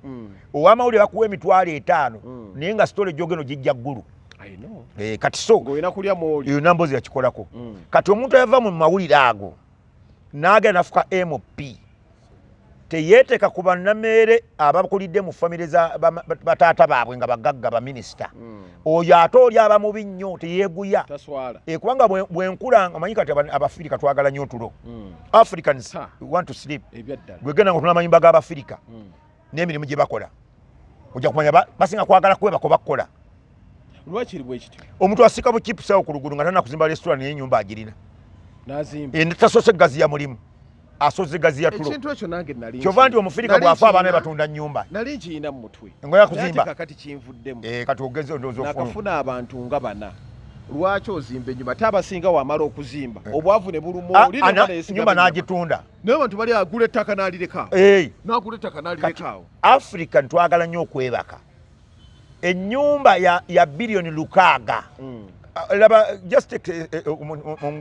[SPEAKER 2] ow'amawulire bakuwa $5,000 naye nga sitole gyogeno gijja ggulu kati so
[SPEAKER 1] ng'olina kulya mwoli
[SPEAKER 2] eyo Namboozi yakikolako kati omuntu ayava mu mawulire ago n'agenda nafuka MP teyeeteka ku bannammeere abakulidde mu famire za bataata baabwe nga bagagga baminisita oyo ate oli aba mubi nnyo teyeeguya kubanga bwenkula omanyi kati abafirika twagala nnyo otulo Africans want to sleep bwegenda nga otuna amayumba g'abafirika n'emirimu gye bakola ojja kumanya basinga kwagala kwebako bakola
[SPEAKER 1] lwakiri bwe kityo
[SPEAKER 2] omuntu asika bukipusawo ku lugulu nga tana kuzimba restaurant n'ennyumba agirina tasoose gazi ya mulimu asoze gazi ya tulo
[SPEAKER 1] ekintu ekyo nange nali
[SPEAKER 2] kyova nti omufirika bwafa abaana batunda nnyumba
[SPEAKER 1] nali nkiyina mu mutwe
[SPEAKER 2] ngoya kuzimba
[SPEAKER 1] kakati kinvuddemu
[SPEAKER 2] kati ogeze ndowooza
[SPEAKER 1] nakafuna abantu nga bana lwaki ozimba ennyumba ate abasinga wamala okuzimba obwavu ne buluma
[SPEAKER 2] nyumba n'agitunda
[SPEAKER 1] naye abantu bali agula ettaka n'alireka n'agula ettaka n'alireka
[SPEAKER 2] Africa ntwagala nnyo okwebaka ennyumba ya biliyoni 600 laba just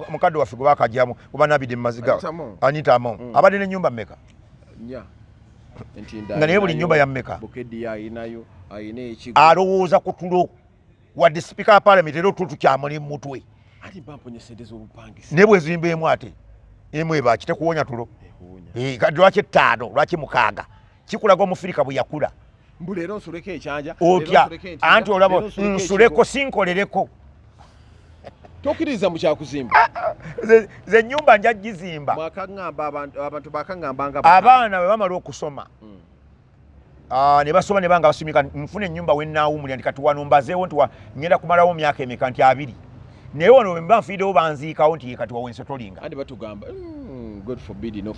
[SPEAKER 2] mukadde waffe gwe bakajjamu kuba nabidde mu maziga Anita Among abadde n'ennyumba mmeka nga naye buli nnyumba ya mmeka alowooza ku tulo wadde sipiika wa paalamenti era otulo tukyamuli mu mutwe naye bwezimbeemu ate emu eba kitekuwonya tulo kati lwaki 5 lwaki 6 kikulaga omufirika bwe yakula
[SPEAKER 1] mbulero nsuleko ekyanja
[SPEAKER 2] otya anti olaba nsuleko sinkolereko
[SPEAKER 1] tokiriza mu kyakuzimba
[SPEAKER 2] ze nyumba nja gizimba
[SPEAKER 1] mwakangamba abantu bakangambanga
[SPEAKER 2] abaana bwe bamala okusoma ne basoma ne banga basumika nfune ennyumba wennaawumulya nti kati wano mbazeewo nti ngenda kumalawo myaka emeka nti 2 naye wano bwe mba nfiidewo banziikawo nti kati wawense tolinga
[SPEAKER 1] andi batugamba God forbid no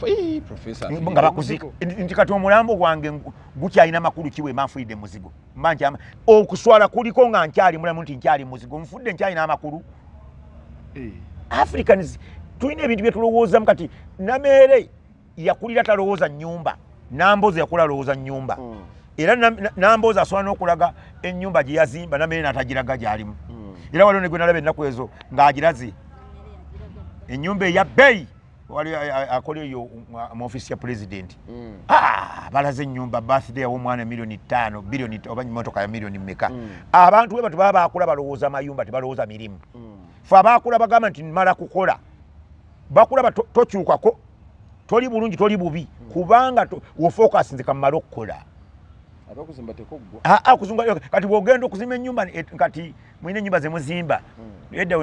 [SPEAKER 1] professor
[SPEAKER 2] nga bakuzika nti kati omulambo gwange gukyalina makulu kiwe manfuidde muzigo mbanja okuswala kuliko nga nkyali mulamu nti nkyali muzigo nfudde nkyalina amakulu Africans tulina ebintu bye tulowoozamu kati Nameere yakulira talowooza nnyumba Namboze yakula alowooza nnyumba era Namboze asobola n'okulaga ennyumba gye yazimba Nameere n'atagiraga gy'alimu era waliwo ne gwe nalaba ennaku ezo ng'agiraze ennyumba eya bbeeyi wali akola eyo mu ofisi ya president balaze ennyumba birthday y'omwana $5 billion oba mmotoka ya million mmeka abantu bwe batu baba bakula balowooza mayumba tebalowooza mirimu fe abaakula bagamba nti mala kukola bakulaba tokyukako toli bulungi toli bubi kubanga wofokasinze kamala okukola
[SPEAKER 1] abakuzimba tekoggwa
[SPEAKER 2] kuzimba kati bwogenda okuzimba ennyumba kati mwine ennyumba zemuzimba edda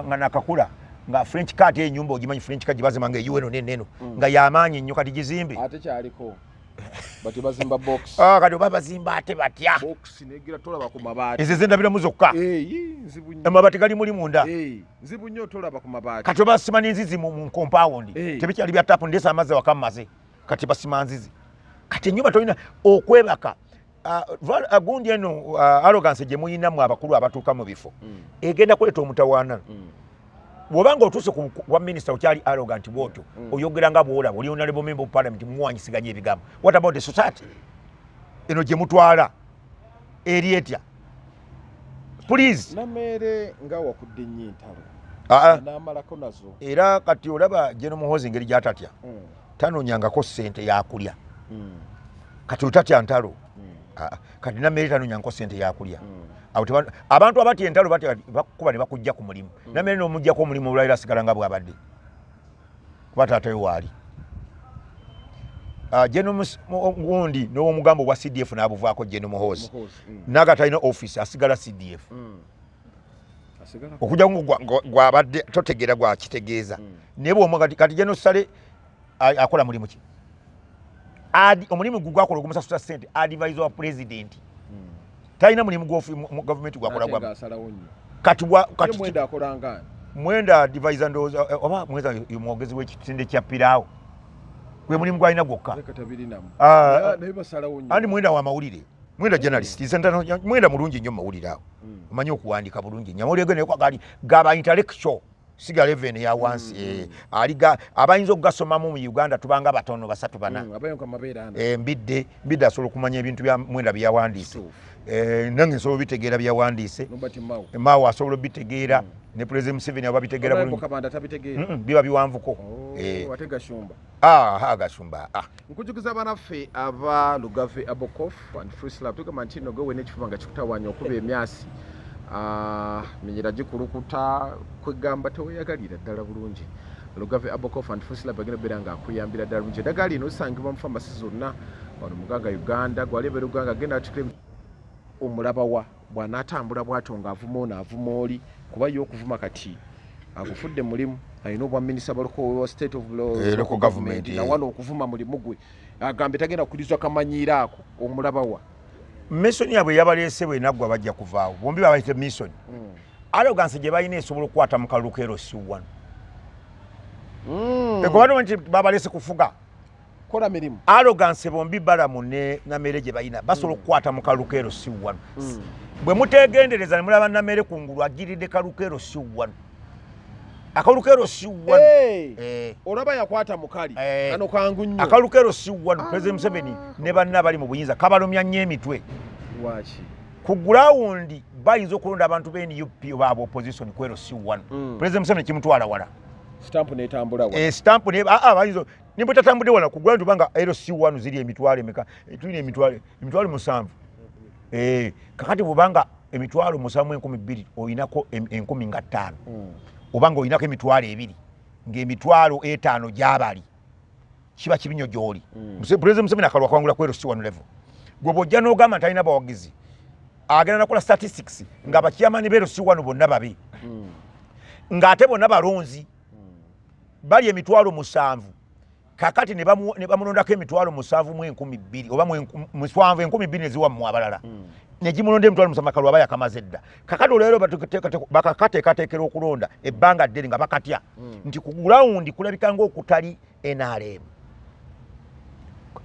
[SPEAKER 2] nga nakakula nga French cat ennyumba ogimanyi French cat bazima nga eyiweno neno nga yamaanyi nnyo kati gizimbe
[SPEAKER 1] ate kyaliko bati bazimba box
[SPEAKER 2] kati oba bazimba ate batya
[SPEAKER 1] box negira tolaba ku mabaati
[SPEAKER 2] ezo zendabiramu zokka
[SPEAKER 1] nzibu nnyo
[SPEAKER 2] amabaati gali muli munda
[SPEAKER 1] nzibu nnyo tolaba ku mabaati
[SPEAKER 2] kati oba basima n'enzizi mu compound tebikyali bya tapu ndesa amazzi wakamaze kati basima nzizi kati ennyumba tolina okwebaka gundi eno arrogance gye muyinamu abakulu abatuuka mu bifo egenda kuleeta omutawaana bw'obanga otuuse wa minisita okyali arrogant bwotyo oyogera nga bw'olaba oli honorable member of parliament muwanyisiganya ebigambo what about the society eno gye mutwala eri etya please
[SPEAKER 1] Nameere nga wakudde nnyo entalo n'amalako nazo
[SPEAKER 2] era kati olaba General Muhoozi engeri gy'atatya tanoonyangako ssente yakulya kati otatya ntalo kati Nameere tanoonyangako ssente yakulya abantu abatya entalo bakuba ne bakujja ku mulimu Nameere n'omuggyako omulimu olwaliro asigala nga bw'abadde kuba taatayo waali General gundi n'omugambo gwa CDF n'abuvaako General Muhoozi naga talina office asigala CDF okujja gwabadde totegeera gwakitegeeza naye bw'omwa kati General Sale akola mulimu ki omulimu gwakola ogumusasula ssente advisor wa president talina mulimu mu government gwakola gwa kati
[SPEAKER 1] mwenda akolanga
[SPEAKER 2] mwenda advisor ndowooza oba mweza mwogezi w'ekitinde kya piraawo gwe mulimu gwalina gwokka andi mwenda wa mawulire mwenda journalist mwenda mulungi nnyo mawulire awo omanyi okuwandika bulungi nnyo amawulire ge naye gaba intellectual siga 11 ya wansi abayinza okugasomamu mu Uganda tubanga batono 3-4 mbidde asobola okumanya ebintu bya mwenda bye yawandiise nange nsobola bitegeera bye yawandiise Mao asobola bitegeera ne President Museveni aba bitegeera bulungi biba biwanvuko gashumba
[SPEAKER 1] nkujukiza banaffe aba Lugave Abokof and Free Slab tugamba nti no gwe n'ekifuba nga kikutawanya okuba emyasi menyera gikulukuta kwegamba teweyagalira ddala bulungi Lugave Abokof and Fusila bagenda beranga akuyambira ddala mu eddagala lino lisangibwa mu pharmacy zonna wano muganga Uganda gwalebe Luganga agenda atikire omulaba wa bw'anaatambula bw'atyo ng'avuma ono avuma oli kuba yo okuvuma kati agufudde mulimu alina obwa minisita wa state of local government na wano okuvuma mulimu gwe agambe tagenda kulizwa kamanyiira ako omulaba wa
[SPEAKER 2] Mason yabwe yabaleese bwe naggwa bajja kuvaawo bombi babayite Mason arrogance gye balina esobola okukwata mu kalulu k'ero C1 ekobano nti babaleese kufuga
[SPEAKER 1] kola mirimu
[SPEAKER 2] arrogance bombi balamu ne Namere gye balina basobola okukwata mu kalulu k'ero C1 bwe mutegendereza ne mulaba Namere kungulu agiridde kalulu k'ero C1 akalukero C1
[SPEAKER 1] olaba yakwata mukali kano kangu nnyo
[SPEAKER 2] akalukero C1 President Museveni ne banna bali mu buyinza kabalomya nnyo emitwe
[SPEAKER 1] lwaki
[SPEAKER 2] ku ground bayinza okulonda abantu b'NUP baabo opposition kwero C1 President Museveni kimutwala wala
[SPEAKER 1] stamp netambula wala
[SPEAKER 2] stamp ne bayinza nimbo tatambudde wala ku ground banga ero C1 ziri emitwale meka tulina emitwale 7 kakati bubanga emitwalo 7,200 oyinako 10,500 obanga oyinako emitwalo 2 ng'emitwalo 5 gyabali kiba kibinyo gyoli President Museveni akalwa kwangula kwero C1 level gwe bw'ojja n'ogamba nti alina bawagizi agenda nakola statistics ng'abakyamani b'ero C1 bonna babe ng'ate bonna balonzi bali emitwalo 7 kakati ne bamulondako emitwalo 7,200 oba 7,200 ne ziwammwe abalala negimulonda emitwalo 7 kalwa bayakamaze dda kakati olero bakakateekateekera okulonda ebbanga ddene nga bakatya nti ku ground kulabika ng'okutali NRM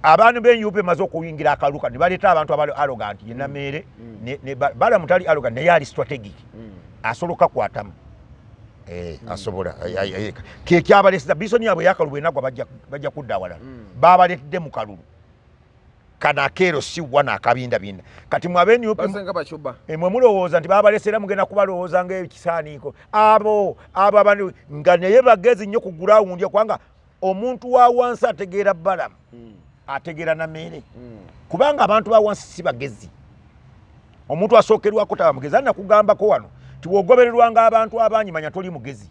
[SPEAKER 2] abantu b'NUP maze okuyingira akaluka ne baleeta abantu abali arrogant ye Namere bala mutali arrogant naye ali strategic asoloka kwatamu asobola ke kyabalesa Bison yabwe yakalubwe nagwa bajja kudda awalala babaletedde mu kalulu kana kero C1 akabinda binda kati mwabeni upi
[SPEAKER 1] basenga bachuba
[SPEAKER 2] mwe mulowooza nti babalesera mugenda kubalowooza ng'ekisaaniiko abo abantu nga naye bagezi nnyo ku ground kwanga omuntu wa wansi ategeera Balamu ategeera Namere kubanga abantu ba wansi si bagezi omuntu asookerwako taba mugezi ana kugambako wano tiwogobererwanga abantu abangi manya toli mugezi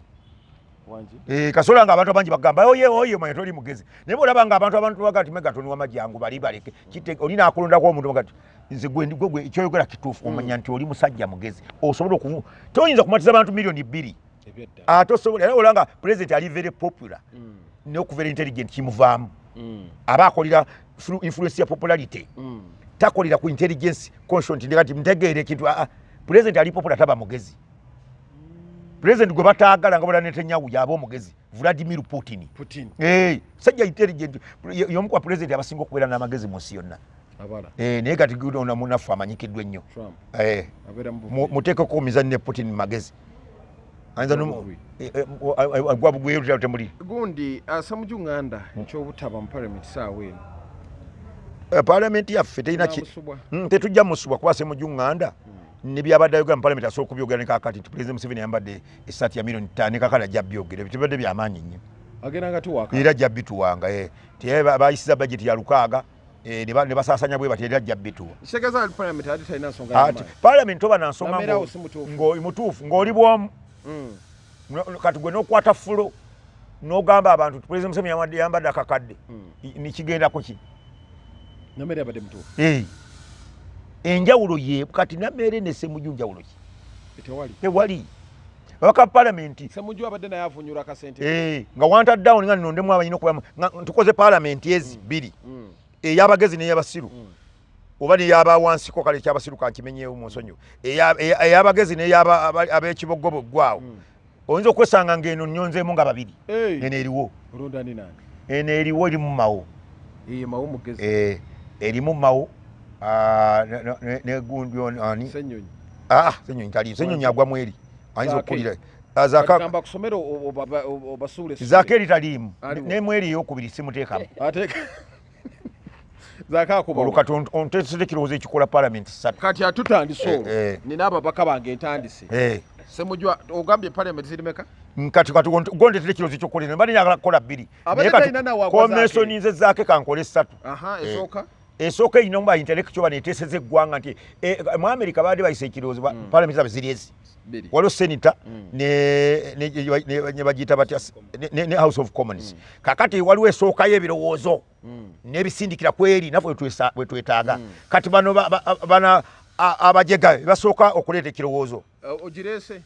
[SPEAKER 2] wanji kasola nga abantu abangi bagamba oye manya toli mugezi naye olabanga abantu bagati Megatoni w'amajjangu bali baleke kite olina akulonda kwa omuntu bagati nze gwe ekyoyogera kituufu omanya nti oli musajja mugezi osobola okuvu toyinza kumatiza abantu milioni 2 ate osobola era olanga president ali very popular no very intelligent kimuvaamu aba akolera through influence ya popularity takolera ku intelligence conscious ndikati mtegeere kintu president ali popular taba mugezi president gwe bataagala nga bolane Netanyahu yaba omugezi Vladimir Putin sajja intelligent yomu kwa president abasinga okubeera n'amagezi mu nsi yonna
[SPEAKER 1] abala
[SPEAKER 2] naye kati gudona munafu amanyikiddwa ennyo muteekeko mizanne Putin magezi anza gwabugweyo temuli
[SPEAKER 1] gundi asamuju nganda ekyobutaba mu parliament saawe
[SPEAKER 2] parliament yaffe terina tetujja musubwa kuba Ssemujju Nganda ne byabadde ayogera mu parliament asobola okubyogera ne kakati nti President Museveni yambadde essaati ya milioni 5 ne kakala ajja byogera bitibadde byamaanyi nnyo
[SPEAKER 1] agenda nga tuwaka
[SPEAKER 2] era ajja bituwanga bayisiza budget ya 6 ne basaasanya bwe bati era ajja bituwa
[SPEAKER 1] kitegeeza parliament ate talina nsonga
[SPEAKER 2] ati parliament oba na nsonga ng'omutuufu ng'oli bwomu kati gwe n'okwata fulo n'ogamba abantu nti President Museveni yambadde akakadde nikigendako ki Namere abadde mutuufu enjawulo ye kati Namere ne Ssemujju njawulo ki tewali abaka parliament
[SPEAKER 1] Ssemujju abadde naye avunyula akasente
[SPEAKER 2] nga wanta down nga nondemu abanyina okuba tukoze parliament ezi 2 ey'abagezi n'ey'abasiru oba n'ey'aba wansiko kale ekyabasiru kankimenyeewo mu nsonyi ey'abagezi n'ey'ab'ekibogobo gwawo oyinza okwesanga ng'eno nnyonzeemu nga 2 eno eriwo eno eriwo eri mu mawo
[SPEAKER 1] mawo mugezi
[SPEAKER 2] erimu mawo ne gundi ani
[SPEAKER 1] Ssenyonyi
[SPEAKER 2] Ssenyonyi tali Ssenyonyi agwamu eri ayinza okukulira
[SPEAKER 1] agamba kusomera obasuule
[SPEAKER 2] zakeri taliimu ne mweri ey'okubiri simuteekamu
[SPEAKER 1] zakakuba
[SPEAKER 2] olukati ontesere ekirowoozo ekikola parliament 3
[SPEAKER 1] kati atutandise olwo nina ababaka bange entandise Ssemujju ogambye parliament zirimeka
[SPEAKER 2] kati gondetera ekirowoozo ekyokukola mba nyagala kukola 2 naye kati komesoni nze zaake kankole 3
[SPEAKER 1] esooka
[SPEAKER 2] esooka erina omuba intellectual baneeteeseza eggwanga nti mu America baadde bayisa ekirowoozo parliament zabe ziri ezi waliwo senator ne bagiyita batya ne House of Commons kakati waliwo esookayo ebirowoozo n'ebisindikira kweri naffe bwe twetaaga kati bano abajega basooka okuleeta ekirowoozo
[SPEAKER 1] ogireese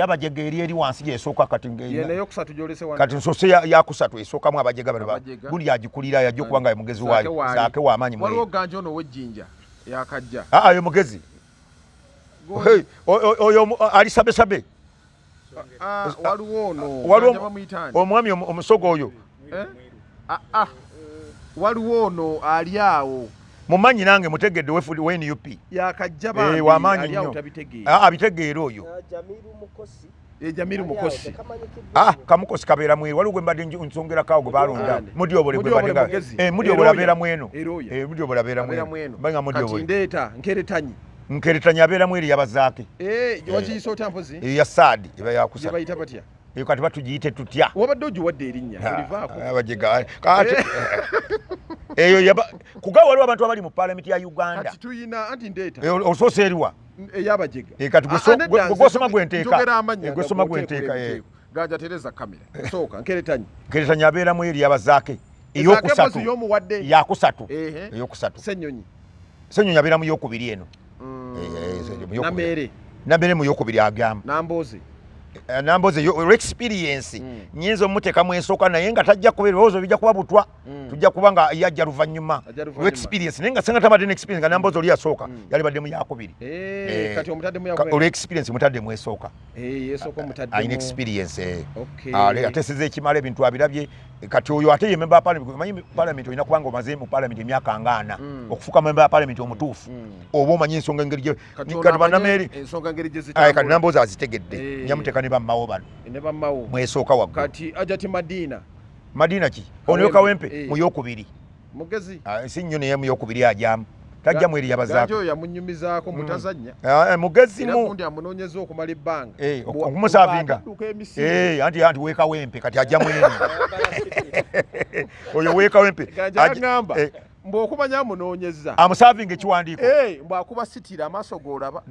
[SPEAKER 2] abajega eri wansi gyesooka kati nsose yakusatu esookamu abajega bano gundi agikulira yajja okuba nga mugezi waayo zaake w'amaanyi
[SPEAKER 1] waliwo ganja ono w'ejjinja yakajja
[SPEAKER 2] yo mugezi oyo ali sabesabe
[SPEAKER 1] waliwo
[SPEAKER 2] omwami omusogo oyo
[SPEAKER 1] waliwo ono ali awo
[SPEAKER 2] mumanyi nange mutegedde we NUP
[SPEAKER 1] yakajja
[SPEAKER 2] w'amaanyi nnyo abitegeera oyo
[SPEAKER 1] Jamiru Mukosi
[SPEAKER 2] Kamukosi kabeera mweru waliwo gwe mbadde nsongerako awo gwe balonda Mudyobole gwe mbadde Mudyobole abeera mweno Mudyobole abeera mweno mbanga Mudyobole
[SPEAKER 1] ndeeta
[SPEAKER 2] Nkeretanyi abeera mweri yabazaake
[SPEAKER 1] wakiyisa otya mpozi
[SPEAKER 2] ya saadi eba yakusa
[SPEAKER 1] bayita batya
[SPEAKER 2] kati batugiyite tutya
[SPEAKER 1] wabadde ogiwadde erinnya olivaako
[SPEAKER 2] abajega kati eyo kuga waliwo abantu abali mu parliament ya Uganda
[SPEAKER 1] kati tuyina anti ndeeta
[SPEAKER 2] osoose eriwa
[SPEAKER 1] eyabajega
[SPEAKER 2] kati gwesoma gwenteeka
[SPEAKER 1] ganja tereza kamera sooka Nkeretanyi
[SPEAKER 2] abeera mweri yabazaake eyokusatu Ssenyonyi abeera mu yokubiri eno Namere mu yokubiri agamba Namboze yo experience nyinza omuteekamu ensooka naye nga tajja kuba ebirowoozo bijja kuba butwa tujja kuba nga yajja luvannyuma experience naye nga senga tamadde experience nga Namboze oli yasooka yali badde mu yakubiri experience mutadde mu esooka alina experience ateeseza ekimala ebintu abirabye kati oyo ate ye member parliament manyi parliament olina kubanga omaze mu parliament emyaka ngana okufuuka member parliament omutuufu oba omanyi ensonga engeri kati bannameri kati Namboze azitegedde nyamuteeka ne bammawo bano mwesooka waggulu
[SPEAKER 1] kati Ajati
[SPEAKER 2] Madina ki ono Kawempe mu yokubiri
[SPEAKER 1] mugezi
[SPEAKER 2] si nnyo naye mu yokubiri ajamu tajja mweri yabazaako
[SPEAKER 1] ganja yamunyumizaako mutazannya
[SPEAKER 2] mugezi mu
[SPEAKER 1] gundi amunoonyeza okumala ebbanga
[SPEAKER 2] okumusavinga anti Wekawempe kati ajja mweri oyo Wekawempe
[SPEAKER 1] ganja ngamba mbu okumanya amunoonyeza
[SPEAKER 2] amusavinga ekiwandiiko
[SPEAKER 1] mbu akuba sitira amaaso g'olaba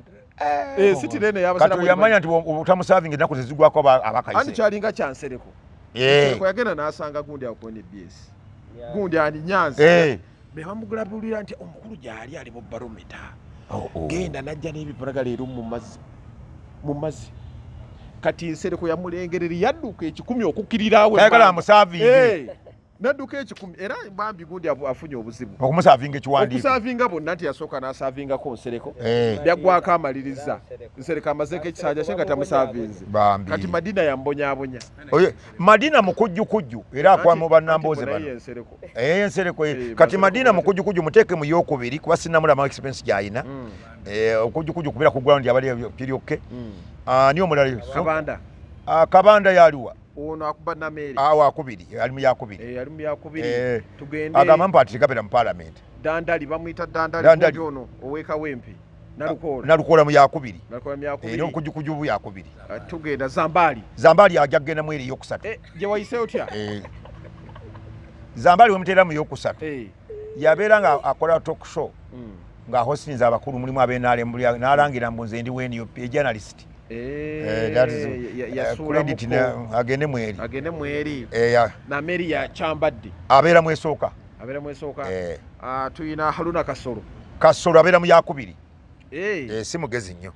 [SPEAKER 1] sitira eno
[SPEAKER 2] kati yamanya nti obutamusavinga ennaku tezigwako abakaise
[SPEAKER 1] anti kyalinga kyansereko Nsereko yagenda n'asanga gundi awo ku NBS gundi aninyanze bamugulabulira nti omukulu gyali ali mu barometa genda najja n'ebipalaga leero mu mazzi kati Nsereko yamulengerera yadduka ekikumi okukkirira awo
[SPEAKER 2] ayagala amusavinge
[SPEAKER 1] nadduka ekikumi era bambi gundi afunye obuzibu
[SPEAKER 2] okumusavinga ekiwandiiko
[SPEAKER 1] okusavinga bonna nti yasooka n'asavingako Nsereko byaggwako amaliriza Nsereko amazeeko ekisanja kye nga tamusavinze kati Madina yambonyaabonya
[SPEAKER 2] Madina mukujjukujju era akwa mu bannamboze bano Nsereko kati Madina mukujjukujju muteeke mu yokubiri kuba sinnamulama expense gy'alina okujjukujju kubira ku ground abali kiryokke ani omulala Kabanda yaliwa
[SPEAKER 1] ono akuba Namere
[SPEAKER 2] akubiri ali mu yakubiri
[SPEAKER 1] tugende
[SPEAKER 2] agamba mpatire kabera mu parliament
[SPEAKER 1] Dandali bamuyita Dandali ono Owekawempe
[SPEAKER 2] Nalukola mu yakubiri era okujjukujju bu yakubiri
[SPEAKER 1] tugenda Zambali
[SPEAKER 2] ajja kugenda mu eri yokusatu
[SPEAKER 1] gye wayise otya
[SPEAKER 2] Zambali wemuteera mu yokusatu yabeera nga akola talk show nga hosinza abakulu mulimu abenaalemu n'alangira mbu nze ndi NUP journalist credit agende mweri
[SPEAKER 1] Nameri yakyambadde
[SPEAKER 2] abeera mu esooka
[SPEAKER 1] tuyina Haruna
[SPEAKER 2] Kasolo abeera mu yakubiri si mugezi nnyo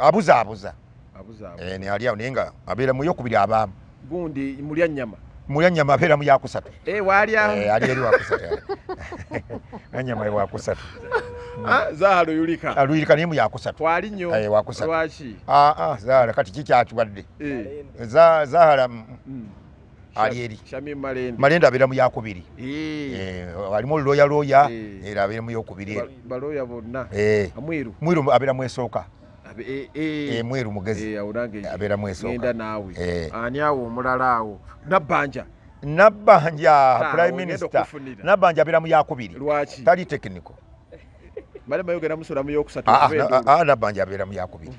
[SPEAKER 2] abuzaabuza ali awo naye nga abeera mu yokubiri abaamu
[SPEAKER 1] gundi
[SPEAKER 2] Mulyannyama abeera mu yakusatu
[SPEAKER 1] wali
[SPEAKER 2] ali eri wakusatu Mulyannyama wakusatu
[SPEAKER 1] Zahara
[SPEAKER 2] Yulika naye mu yakusatu
[SPEAKER 1] twali nnyo
[SPEAKER 2] wakusatu
[SPEAKER 1] lwaki
[SPEAKER 2] Zahara kati kikyatuwadde Zahara ali eri Malenda abeera mu yakubiri alimu looya era abeera mu yokubiri
[SPEAKER 1] balooya bonna
[SPEAKER 2] Mwiru abeera mu esooka Mweru mugezi abeera mu esooka
[SPEAKER 1] genda naawe ani awo omulala awo
[SPEAKER 2] Nabbanja prime minister Nabbanja abeera mu yakubiri tali technical
[SPEAKER 1] bale bayogera musula mu yokusatu
[SPEAKER 2] nabanja abeera mu yakubiri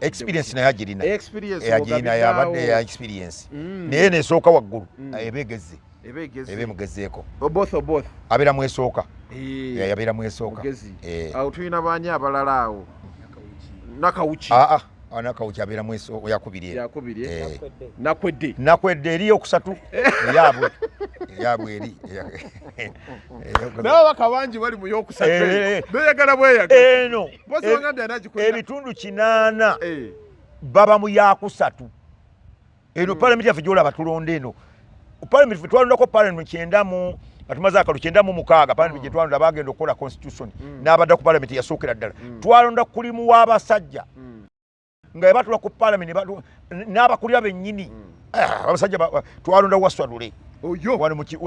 [SPEAKER 2] experience naye agirina yabadde ya experience naye nesooka waggulu ebeegeze ebeemugezeeko abeera mu esooka yabeera mu esooka
[SPEAKER 1] awo tulina baani abalala awo nakawuki
[SPEAKER 2] nakawuki abeera mu yakubiri
[SPEAKER 1] nakwedde
[SPEAKER 2] eri yokusatu eyabwe eri
[SPEAKER 1] nawe bakabangi bali mu yokusatu beyagala bweyagala
[SPEAKER 2] eno ebitundu 8 baba mu yakusatu eno palamenti yaffe gyolaba tulonda eno palamenti ffe twalondako palamenti 9 atumaze akalu 96 palamenti gye twalonda bagenda okukola constitution n'abadda ku palamenti yasookera ddala twalonda kulimu w'abasajja nga batula ku palamenti n'abakulira bennyini abasajja twalonda waswadule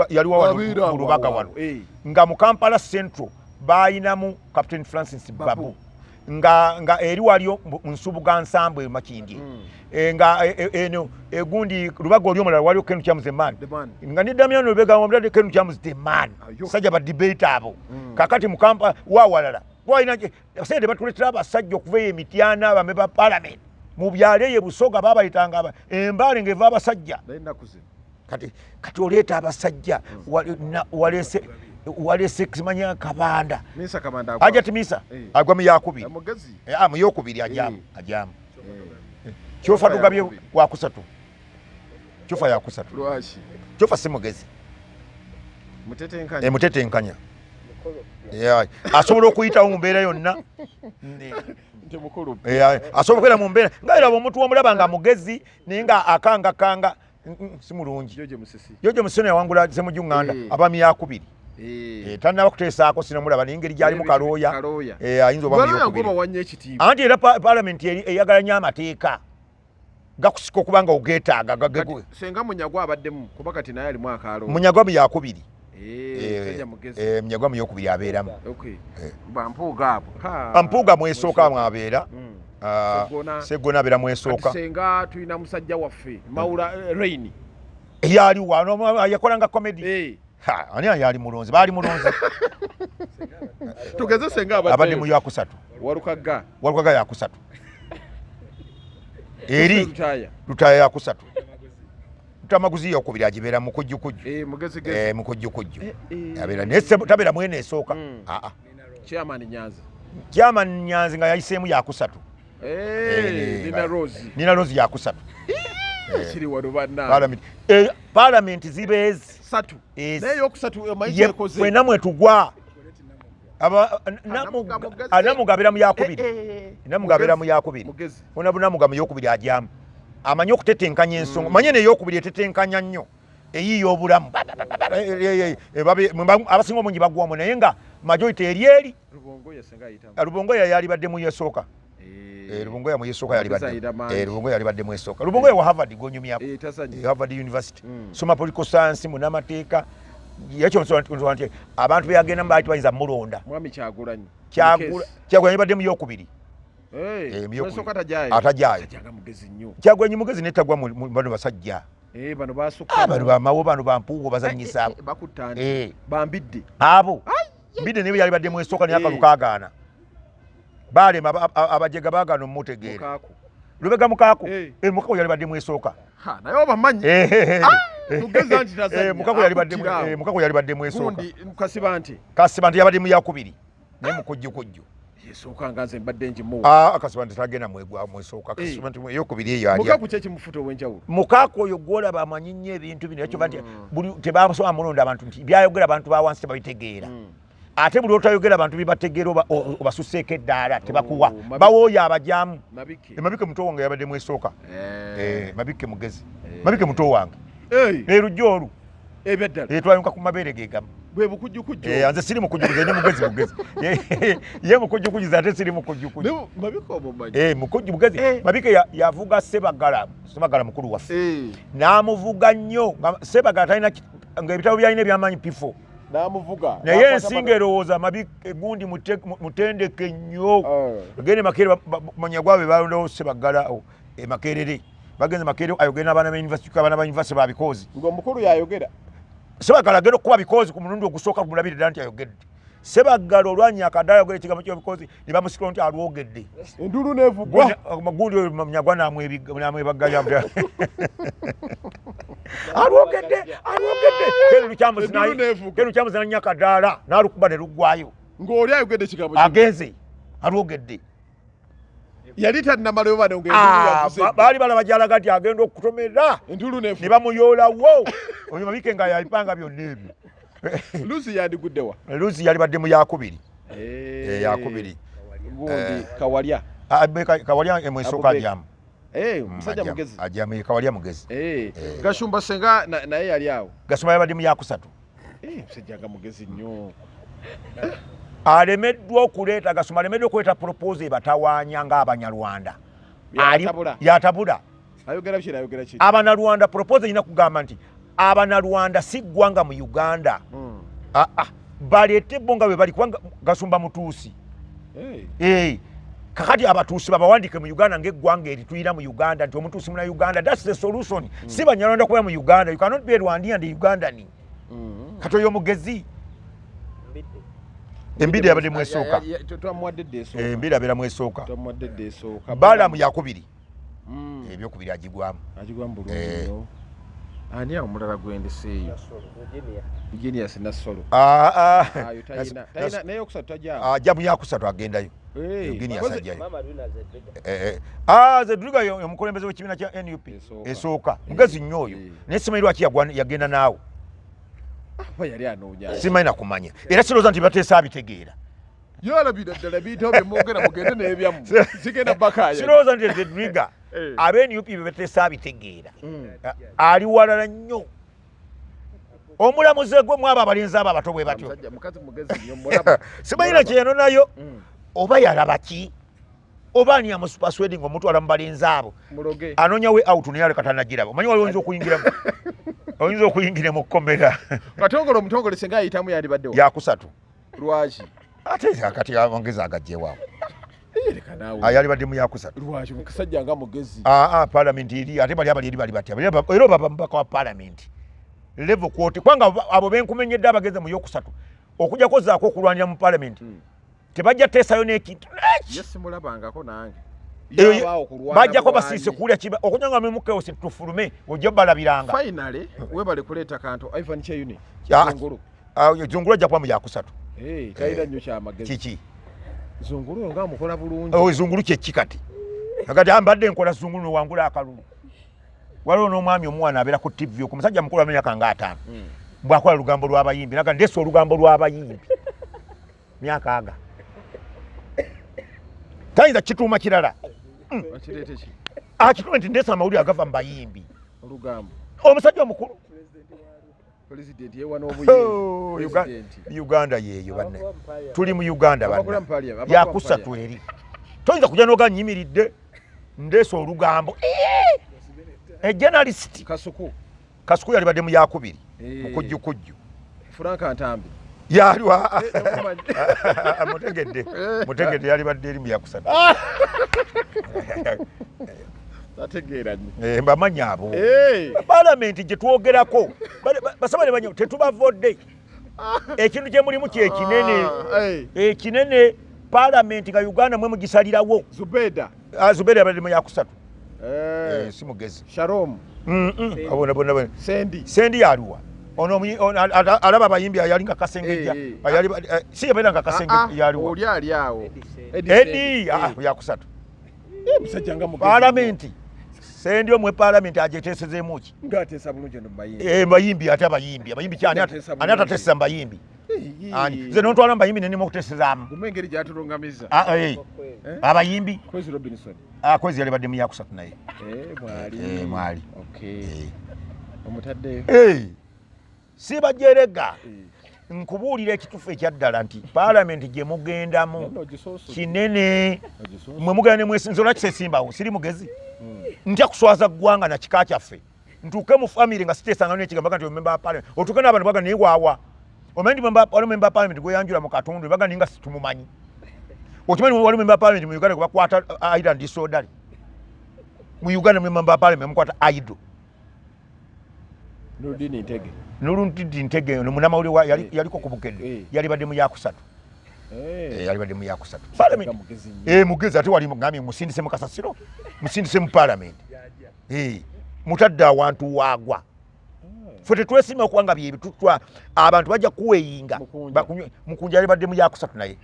[SPEAKER 2] yali mu lubaga wano nga mu Kampala Central bayinamu Captain Francis Babu nga eri waliyo Nsubuga Nsambwe Makindi nga eno egundi lubaga oli omulala waliyo Ken James the man nga ni Damian Lubega omulala Ken James the man sajja ba debate abo kakati mu Kampala wawalala wayina sente batuletera abasajja okuva emityana abame ba parliament mu byale ye Busoga babayitanga embale ngeva abasajja kati oleeta abasajja walese kimanya Kabanda ajati Misa agwa mu yakubiri mu yokubiri ajamu kyofa tugabye wakusatu kyofa yakusatu kyofa simugezi mutetenkanya asobola okuyitawo mu mbeera yonna asobola okubeera mu mbeera ngairaba omuntu womulaba nga mugezi naye nga akangakanga si mulungi Jojo Musisi yawangula Ssemujjuŋŋanda abami yakubiri tanaba kuteesaako sinamulaba naye engeri gyali mu kalooya ayinza oba muyokubiri anti era palamenti eyagala nnyo amateeka gakusika okuba nga ogeetaaga
[SPEAKER 1] senga Munyagwa abaddemu kuba kati naye alimu akalooya
[SPEAKER 2] Munyagwa mu yakubiri Munyagwa mu yokubiri abeeramu Bampuuga mwesooka mwabeera Segona abeera mwesooka
[SPEAKER 1] senga tulina musajja waffe Maula Rain
[SPEAKER 2] yali wano yakolanga comedy ani yali mulonzi baali mulonzi
[SPEAKER 1] tugeze senga
[SPEAKER 2] abadde mu yakusatu
[SPEAKER 1] walukaga
[SPEAKER 2] yakusatu eri lutaya yakusatu Tamaguzi yokubiri agibeera mu kujjukujju mu kujjukujju abeera tabeera mwene esooka Chairman Nyanzi nga yayiseemu yakusatu Nina Rose yakusatu
[SPEAKER 1] kiri walubana
[SPEAKER 2] palamenti zibeezi
[SPEAKER 1] satu naye yokusatu omanyi yakoze
[SPEAKER 2] wena mwetugwa namugabira mu yakubiri namugabira mu yakubiri onabuna mu yokubiri ajamu amanyi okutetenkanya ensonga manye neyokubiri etetenkanya nnyo eyiyo obulamu abasinga omungi bagwamu naye nga majority eri Rubongoya yali badde mu yesooka Rubongoya mu yesooka yali badde Rubongoya yali badde mu yesooka Rubongoya wa Harvard gonyumyako Harvard University soma political science munamateeka yakyo nti abantu beyagenda mbaati bayinza mulonda
[SPEAKER 1] mwami Kyagulanyi
[SPEAKER 2] badde mu yokubiri
[SPEAKER 1] atajayo
[SPEAKER 2] Kyagulanyi mugezi netagwa mu bano basajja
[SPEAKER 1] bano basukka
[SPEAKER 2] bano bamawo bano bampuugo bazanyisa
[SPEAKER 1] bambidde
[SPEAKER 2] abo mbidde nibo yali badde mu esooka naye akalukagaana balema abajega bagano mutegeera Lubega Mukaku Mukaku yali badde mu esooka
[SPEAKER 1] naye obamanyi
[SPEAKER 2] Mukaku yali badde mu esooka
[SPEAKER 1] Kasibante
[SPEAKER 2] yabadde mu yakubiri naye mukujjukujju
[SPEAKER 1] esooka nga nze mbadde njimu
[SPEAKER 2] Kasibante tagenda mu esooka Kasibante eyokubiri eyo alya
[SPEAKER 1] Mukaku kye kimufuta ow'enjawulo
[SPEAKER 2] Mukaku oyo gwolaba amanyi nnyo ebintu bino ekyo nti tebasobola mulonda abantu nti byayogera abantu ba wansi tebabitegeera ate buli otayogera abantu bibategeera obasuseeko eddaala tebakuwa bawooyo abajamu Mabike muto wange yabadde mu esooka Mabike mugezi Mabike muto wange lujjo olu twayoka ku mabeere gegamu
[SPEAKER 1] bwe bukujjukujju
[SPEAKER 2] nze siri mukujjukuju ye mugezi ye mukujjukuju ate siri mukujjukuju mugezi Mabike yavuga Sebagala mukulu waffe n'amuvuga nnyo Sebagala talina ng'ebitabo byalina ebyamanyi pifo
[SPEAKER 1] namuvuga
[SPEAKER 2] naye ensinga erowooza Mabike gundi mutendeke nnyo agende Makerere Munyagwa balondawo Sebagala Makerere bagenze Makerere ayogera n'abaana b'university babikozi
[SPEAKER 1] ng'omukulu yayogera
[SPEAKER 2] Sebagala agenda okukuba bikozi ku mulundi ogusooka kumulabirira nti ayogedde Sebaggala olwanya akadala gwe ekigambo ky'obikozi ne bamusikira nti alwogedde.
[SPEAKER 1] Endulu nevugwa.
[SPEAKER 2] Magundi Munyagwa namwebaggalya. Alwogedde. Kenu kyamuzina nnyo akadaala n'alukuba ne luggwayo.
[SPEAKER 1] Ng'oli ayogedde ekigambo kino.
[SPEAKER 2] Agenze. Alwogedde.
[SPEAKER 1] Yali tannamalayo bano ng'endulu yavuze.
[SPEAKER 2] Baali balaba gy'alaga nti agenda okutomera.
[SPEAKER 1] Endulu nevugwa.
[SPEAKER 2] Ne bamuyoolawo. Oyo mabike nga yabipanga byonna ebyo.
[SPEAKER 1] Lucy yandigudde wa?
[SPEAKER 2] Lucy yali badde mu yakubiri.
[SPEAKER 1] Yakubiri. Gundi Kawalya.
[SPEAKER 2] Kawalya emwesoka ajyamu.
[SPEAKER 1] Musajja mugezi.
[SPEAKER 2] Ajyamu Kawalya mugezi.
[SPEAKER 1] Gashumba Senga naye yali awo.
[SPEAKER 2] Gashumba yabadde mu yakusatu.
[SPEAKER 1] Musajja nga mugezi nnyo.
[SPEAKER 2] Alemeddwa okuleeta Gashumba alemeddwa okuleeta proposal ebatawaanya ng'Abanyarwanda. Yatabula.
[SPEAKER 1] Ayogera ki?
[SPEAKER 2] Abanyarwanda proposal ina kugamba nti Abanyarwanda si ggwanga mu Uganda. Baleete bo nga bwe bali kubanga Gashumba mutuusi. Kakati abatuusi babawandike mu Uganda ng'eggwanga erituyira mu Uganda nti omutuusi muna Uganda. That's the solution. Si Banyarwanda kuba mu Uganda. You cannot be Rwandian and Ugandan. Kati oyo mugezi. Embidi yabadde mwesooka. Embidi abeera mwesooka. Bala mu yakubiri. Ebyokubiri agigwamu.
[SPEAKER 1] Bulungi. Ani omulala gwendeseeyo? Virginia Nassolo. Naye okusatu tajja.
[SPEAKER 2] Ajja mu yakusatu agendayo. Virginia sajjayo. Zedruga omukulembeze w'ekibiina kya NUP esooka. Mugezi nnyo oyo. Naye simanyi lwaki yagenda naawe.
[SPEAKER 1] Yali anoonya.
[SPEAKER 2] Simanyi na kumanya. Era sirowooza nti bateesa abitegeera.
[SPEAKER 1] Yalabira ddala biyitawo bye mwogera mugende n'ebyammwe. Zigenda bakaya.
[SPEAKER 2] Sirowooza nti Zedruga ab'NUP bye bateesa abitegeera. Ali walala nnyo. Omulamuzi gwe mwaba abalenzi abo abato bwe batyo. Simanyi na kyeno nayo. Oba yalaba ki? Oba ani amusupasweding omutwala mu balenzi abo. Anoonya we out naye aleka tannagiraba. Omanyi wali oyinza okuyingiramu. Oyinza okuyingira mu kkomera.
[SPEAKER 1] Omutongole Senga ayitamu yandibaddewo.
[SPEAKER 2] Yakusatu.
[SPEAKER 1] Lwaki?
[SPEAKER 2] Ate kati amagezi agagyewawo. Ayali badde mu yakusatu.
[SPEAKER 1] Lwaki mukasajja nga mugezi?
[SPEAKER 2] Parliament eri ate bali abali batya. Era baba mbaka wa Parliament. Level quote kwanga abo benkumenyedde abageze mu yokusatu. Okujja kozaako okulwanira mu Parliament. Tebajja teesayo n'ekintu.
[SPEAKER 1] Yes mulabangako nange.
[SPEAKER 2] Bajja ko basiise kulya kiba okunyanga memuke ositufulume ojja balabiranga.
[SPEAKER 1] Finally webale kuleeta kanto Ivan Cheyuni.
[SPEAKER 2] Zungulu ajja kuba mu yakusatu.
[SPEAKER 1] Kaida nnyo kyamagezi.
[SPEAKER 2] Kiki?
[SPEAKER 1] Zungulu nga mukola bulungi.
[SPEAKER 2] Zungulu kye kikati. Akati ambadde nkola Zungulu no wangula akalulu. Waliwo n'omwami omwana abeera ku TV okumusajja mukulu emyaka nga 5. Bw'akola lugambo lw'abayimbi naga ndeese olugambo lw'abayimbi. Myaka aga. Tayinza kituuma kirala.
[SPEAKER 1] Akireete ki?
[SPEAKER 2] Akituuma nti ndeese amawulire agava mu bayimbi.
[SPEAKER 1] Olugambo.
[SPEAKER 2] Omusajja omukulu.
[SPEAKER 1] President yewa n'obuyimbi.
[SPEAKER 2] Uganda yeeyo banne. Tuli mu Uganda banne. Yakusatu eri. Toyinza kujja n'oganyimiridde. Ndeese olugambo. Journalist. Kasuku yali badde mu yakubiri. Mukujjukujju.
[SPEAKER 1] Frank Antambi.
[SPEAKER 2] Yaliwa. Mutegedde yali badde eri mu yakusatu.
[SPEAKER 1] Tategeera nnyo.
[SPEAKER 2] Mbamanya abo. Parliament gye twogerako. Basabale banyo tetubavvodde. Ekintu kye mulimu kye kinene. Ekinene Parliament nga Uganda mwe mugisalirawo.
[SPEAKER 1] Zubeda.
[SPEAKER 2] Zubeda badde mu yakusatu. Si mugezi.
[SPEAKER 1] Shalom.
[SPEAKER 2] Abona. Sendi yaliwa. Alaba abayimbi yalinga Kasengeja. Si yabeera nga Kasenge yaliwa.
[SPEAKER 1] Oli ali awo.
[SPEAKER 2] Edi yakusatu.
[SPEAKER 1] Musajja nga mugezi.
[SPEAKER 2] Parliament. Sendi omwe Parliament ajeteesezeemu ki?
[SPEAKER 1] Ng'ateesa bulungi eno bayimbi.
[SPEAKER 2] Bayimbi ate abayimbi. Abayimbi kyani atateeseza mu bayimbi. Nze nontwala mu bayimbi nenema okuteesezaamu.
[SPEAKER 1] Guma engeri gy'atulungamiza.
[SPEAKER 2] Abayimbi.
[SPEAKER 1] Kwezi Robinson.
[SPEAKER 2] Kwezi yali badde mu yakusatu naye. Mwali.
[SPEAKER 1] Omutaddeyo.
[SPEAKER 2] Sibajerega. Nkubuulira ekitufu ekyaddala nti Parliament gye mugendamu kinene. Mwe mugenda ne mwesinza olwaki sesimbawo siri mugezi. Ntya kuswaza ggwanga na kika kyaffe. Ntuuke mu family nga siteesanga n'ekigamba nti member wa Parliament. Otuuke n'abantu baga naye waawa. Omanyi member wa Parliament gwe yanjula mu katundu baga ninga situmumanyi. Okimanyi wali member wa Parliament mu Uganda gwe bakwata Island disorder. Mu Uganda member wa Parliament mukwata Aido.
[SPEAKER 1] Nurudini Ntege.
[SPEAKER 2] Nurudini Ntege munamawulire yaliko ku Bukedde. Yali badde mu yakusatu. alibadde mu yakusatu parliament mugezi ate wali ngambye musindise mu kasasiro musindise mu parliament mutadde awantu waagwa ffe tetwesima okubanga byebitutwa abantu bajja kuweyinga mukunja alibadde mu yakusatu naye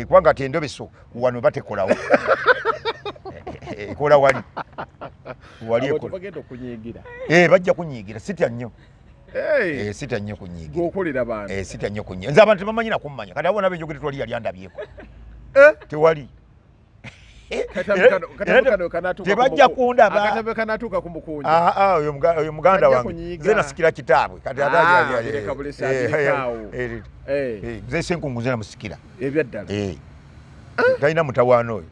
[SPEAKER 2] kubanga ati endobeso wano batekolawo ekola wali bajja kunyiigira sitya nnyo sitya nnyo kunyiigira sitya nnyo kunyiigira nze abantu tebamanyi nakummanya kati abona benjogere twali yali andabyeko tewali tebajja kundaba oyo muganda wange nze nasikira kitaabwe kati nze senkungu nze namusikira talina mutawaana oyo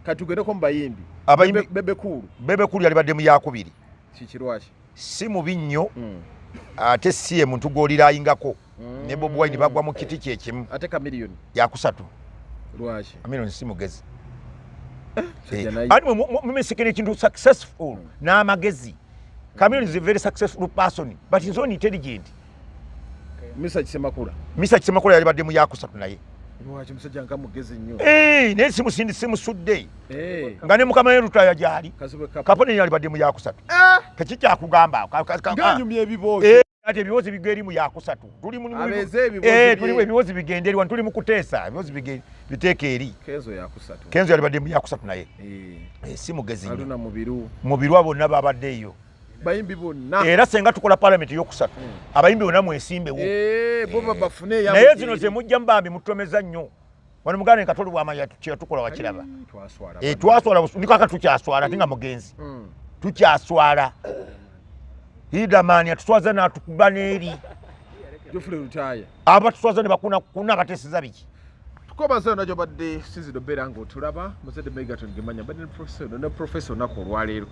[SPEAKER 1] katugereko mu bayimbi bebekulu yalibadde mu yakubiri kikirwaki
[SPEAKER 2] si mubi nnyo ate si ye muntu gw'olirayingako ne Bobi Wine bagwa mu kiti kyekimu
[SPEAKER 1] ate Chameleone
[SPEAKER 2] yakusatu
[SPEAKER 1] lwaki
[SPEAKER 2] Chameleone si mugezi ani mumesekera ekintu successful n'amagezi Chameleone is a very successful person but he's only intelligent
[SPEAKER 1] Misa
[SPEAKER 2] Kisemakula yalibadde mu yakusatu naye
[SPEAKER 1] lwaki musajja nga mugezi nnyo
[SPEAKER 2] naye simusudde nga ne mukama yerutaya gyali Kapone yalibadde mu yakusatu tekikyakugamba
[SPEAKER 1] nganyumya ebibozi
[SPEAKER 2] ate ebiwozi bigwa eri mu yakusatu tulimu ebiwozi bigenderwa tuli mu kuteesa ebiwozi biteeka eri Kenzo yalibadde mu yakusatu naye si mugezi nnyo mu birwa bonna babaddeeyo
[SPEAKER 1] bayimbi bonna
[SPEAKER 2] era senga tukola parliament yokusatu abayimbi bonna mwesimbewo naye zino ze mujja mubambi mutomeza nnyo wano muganda nkatoli bwamanya kyatukola wakiraba twaswala nikaka tukyaswala tinga mugenzi tukyaswala hidamani atuswaza natukuba n'eri abatuswaza ne bakuna abatesiza biki
[SPEAKER 1] tukobaza najo badde Sizidde Obeera ng'otulaba muzadde Megaton Gemanya badde ne professor olunaku olwaleero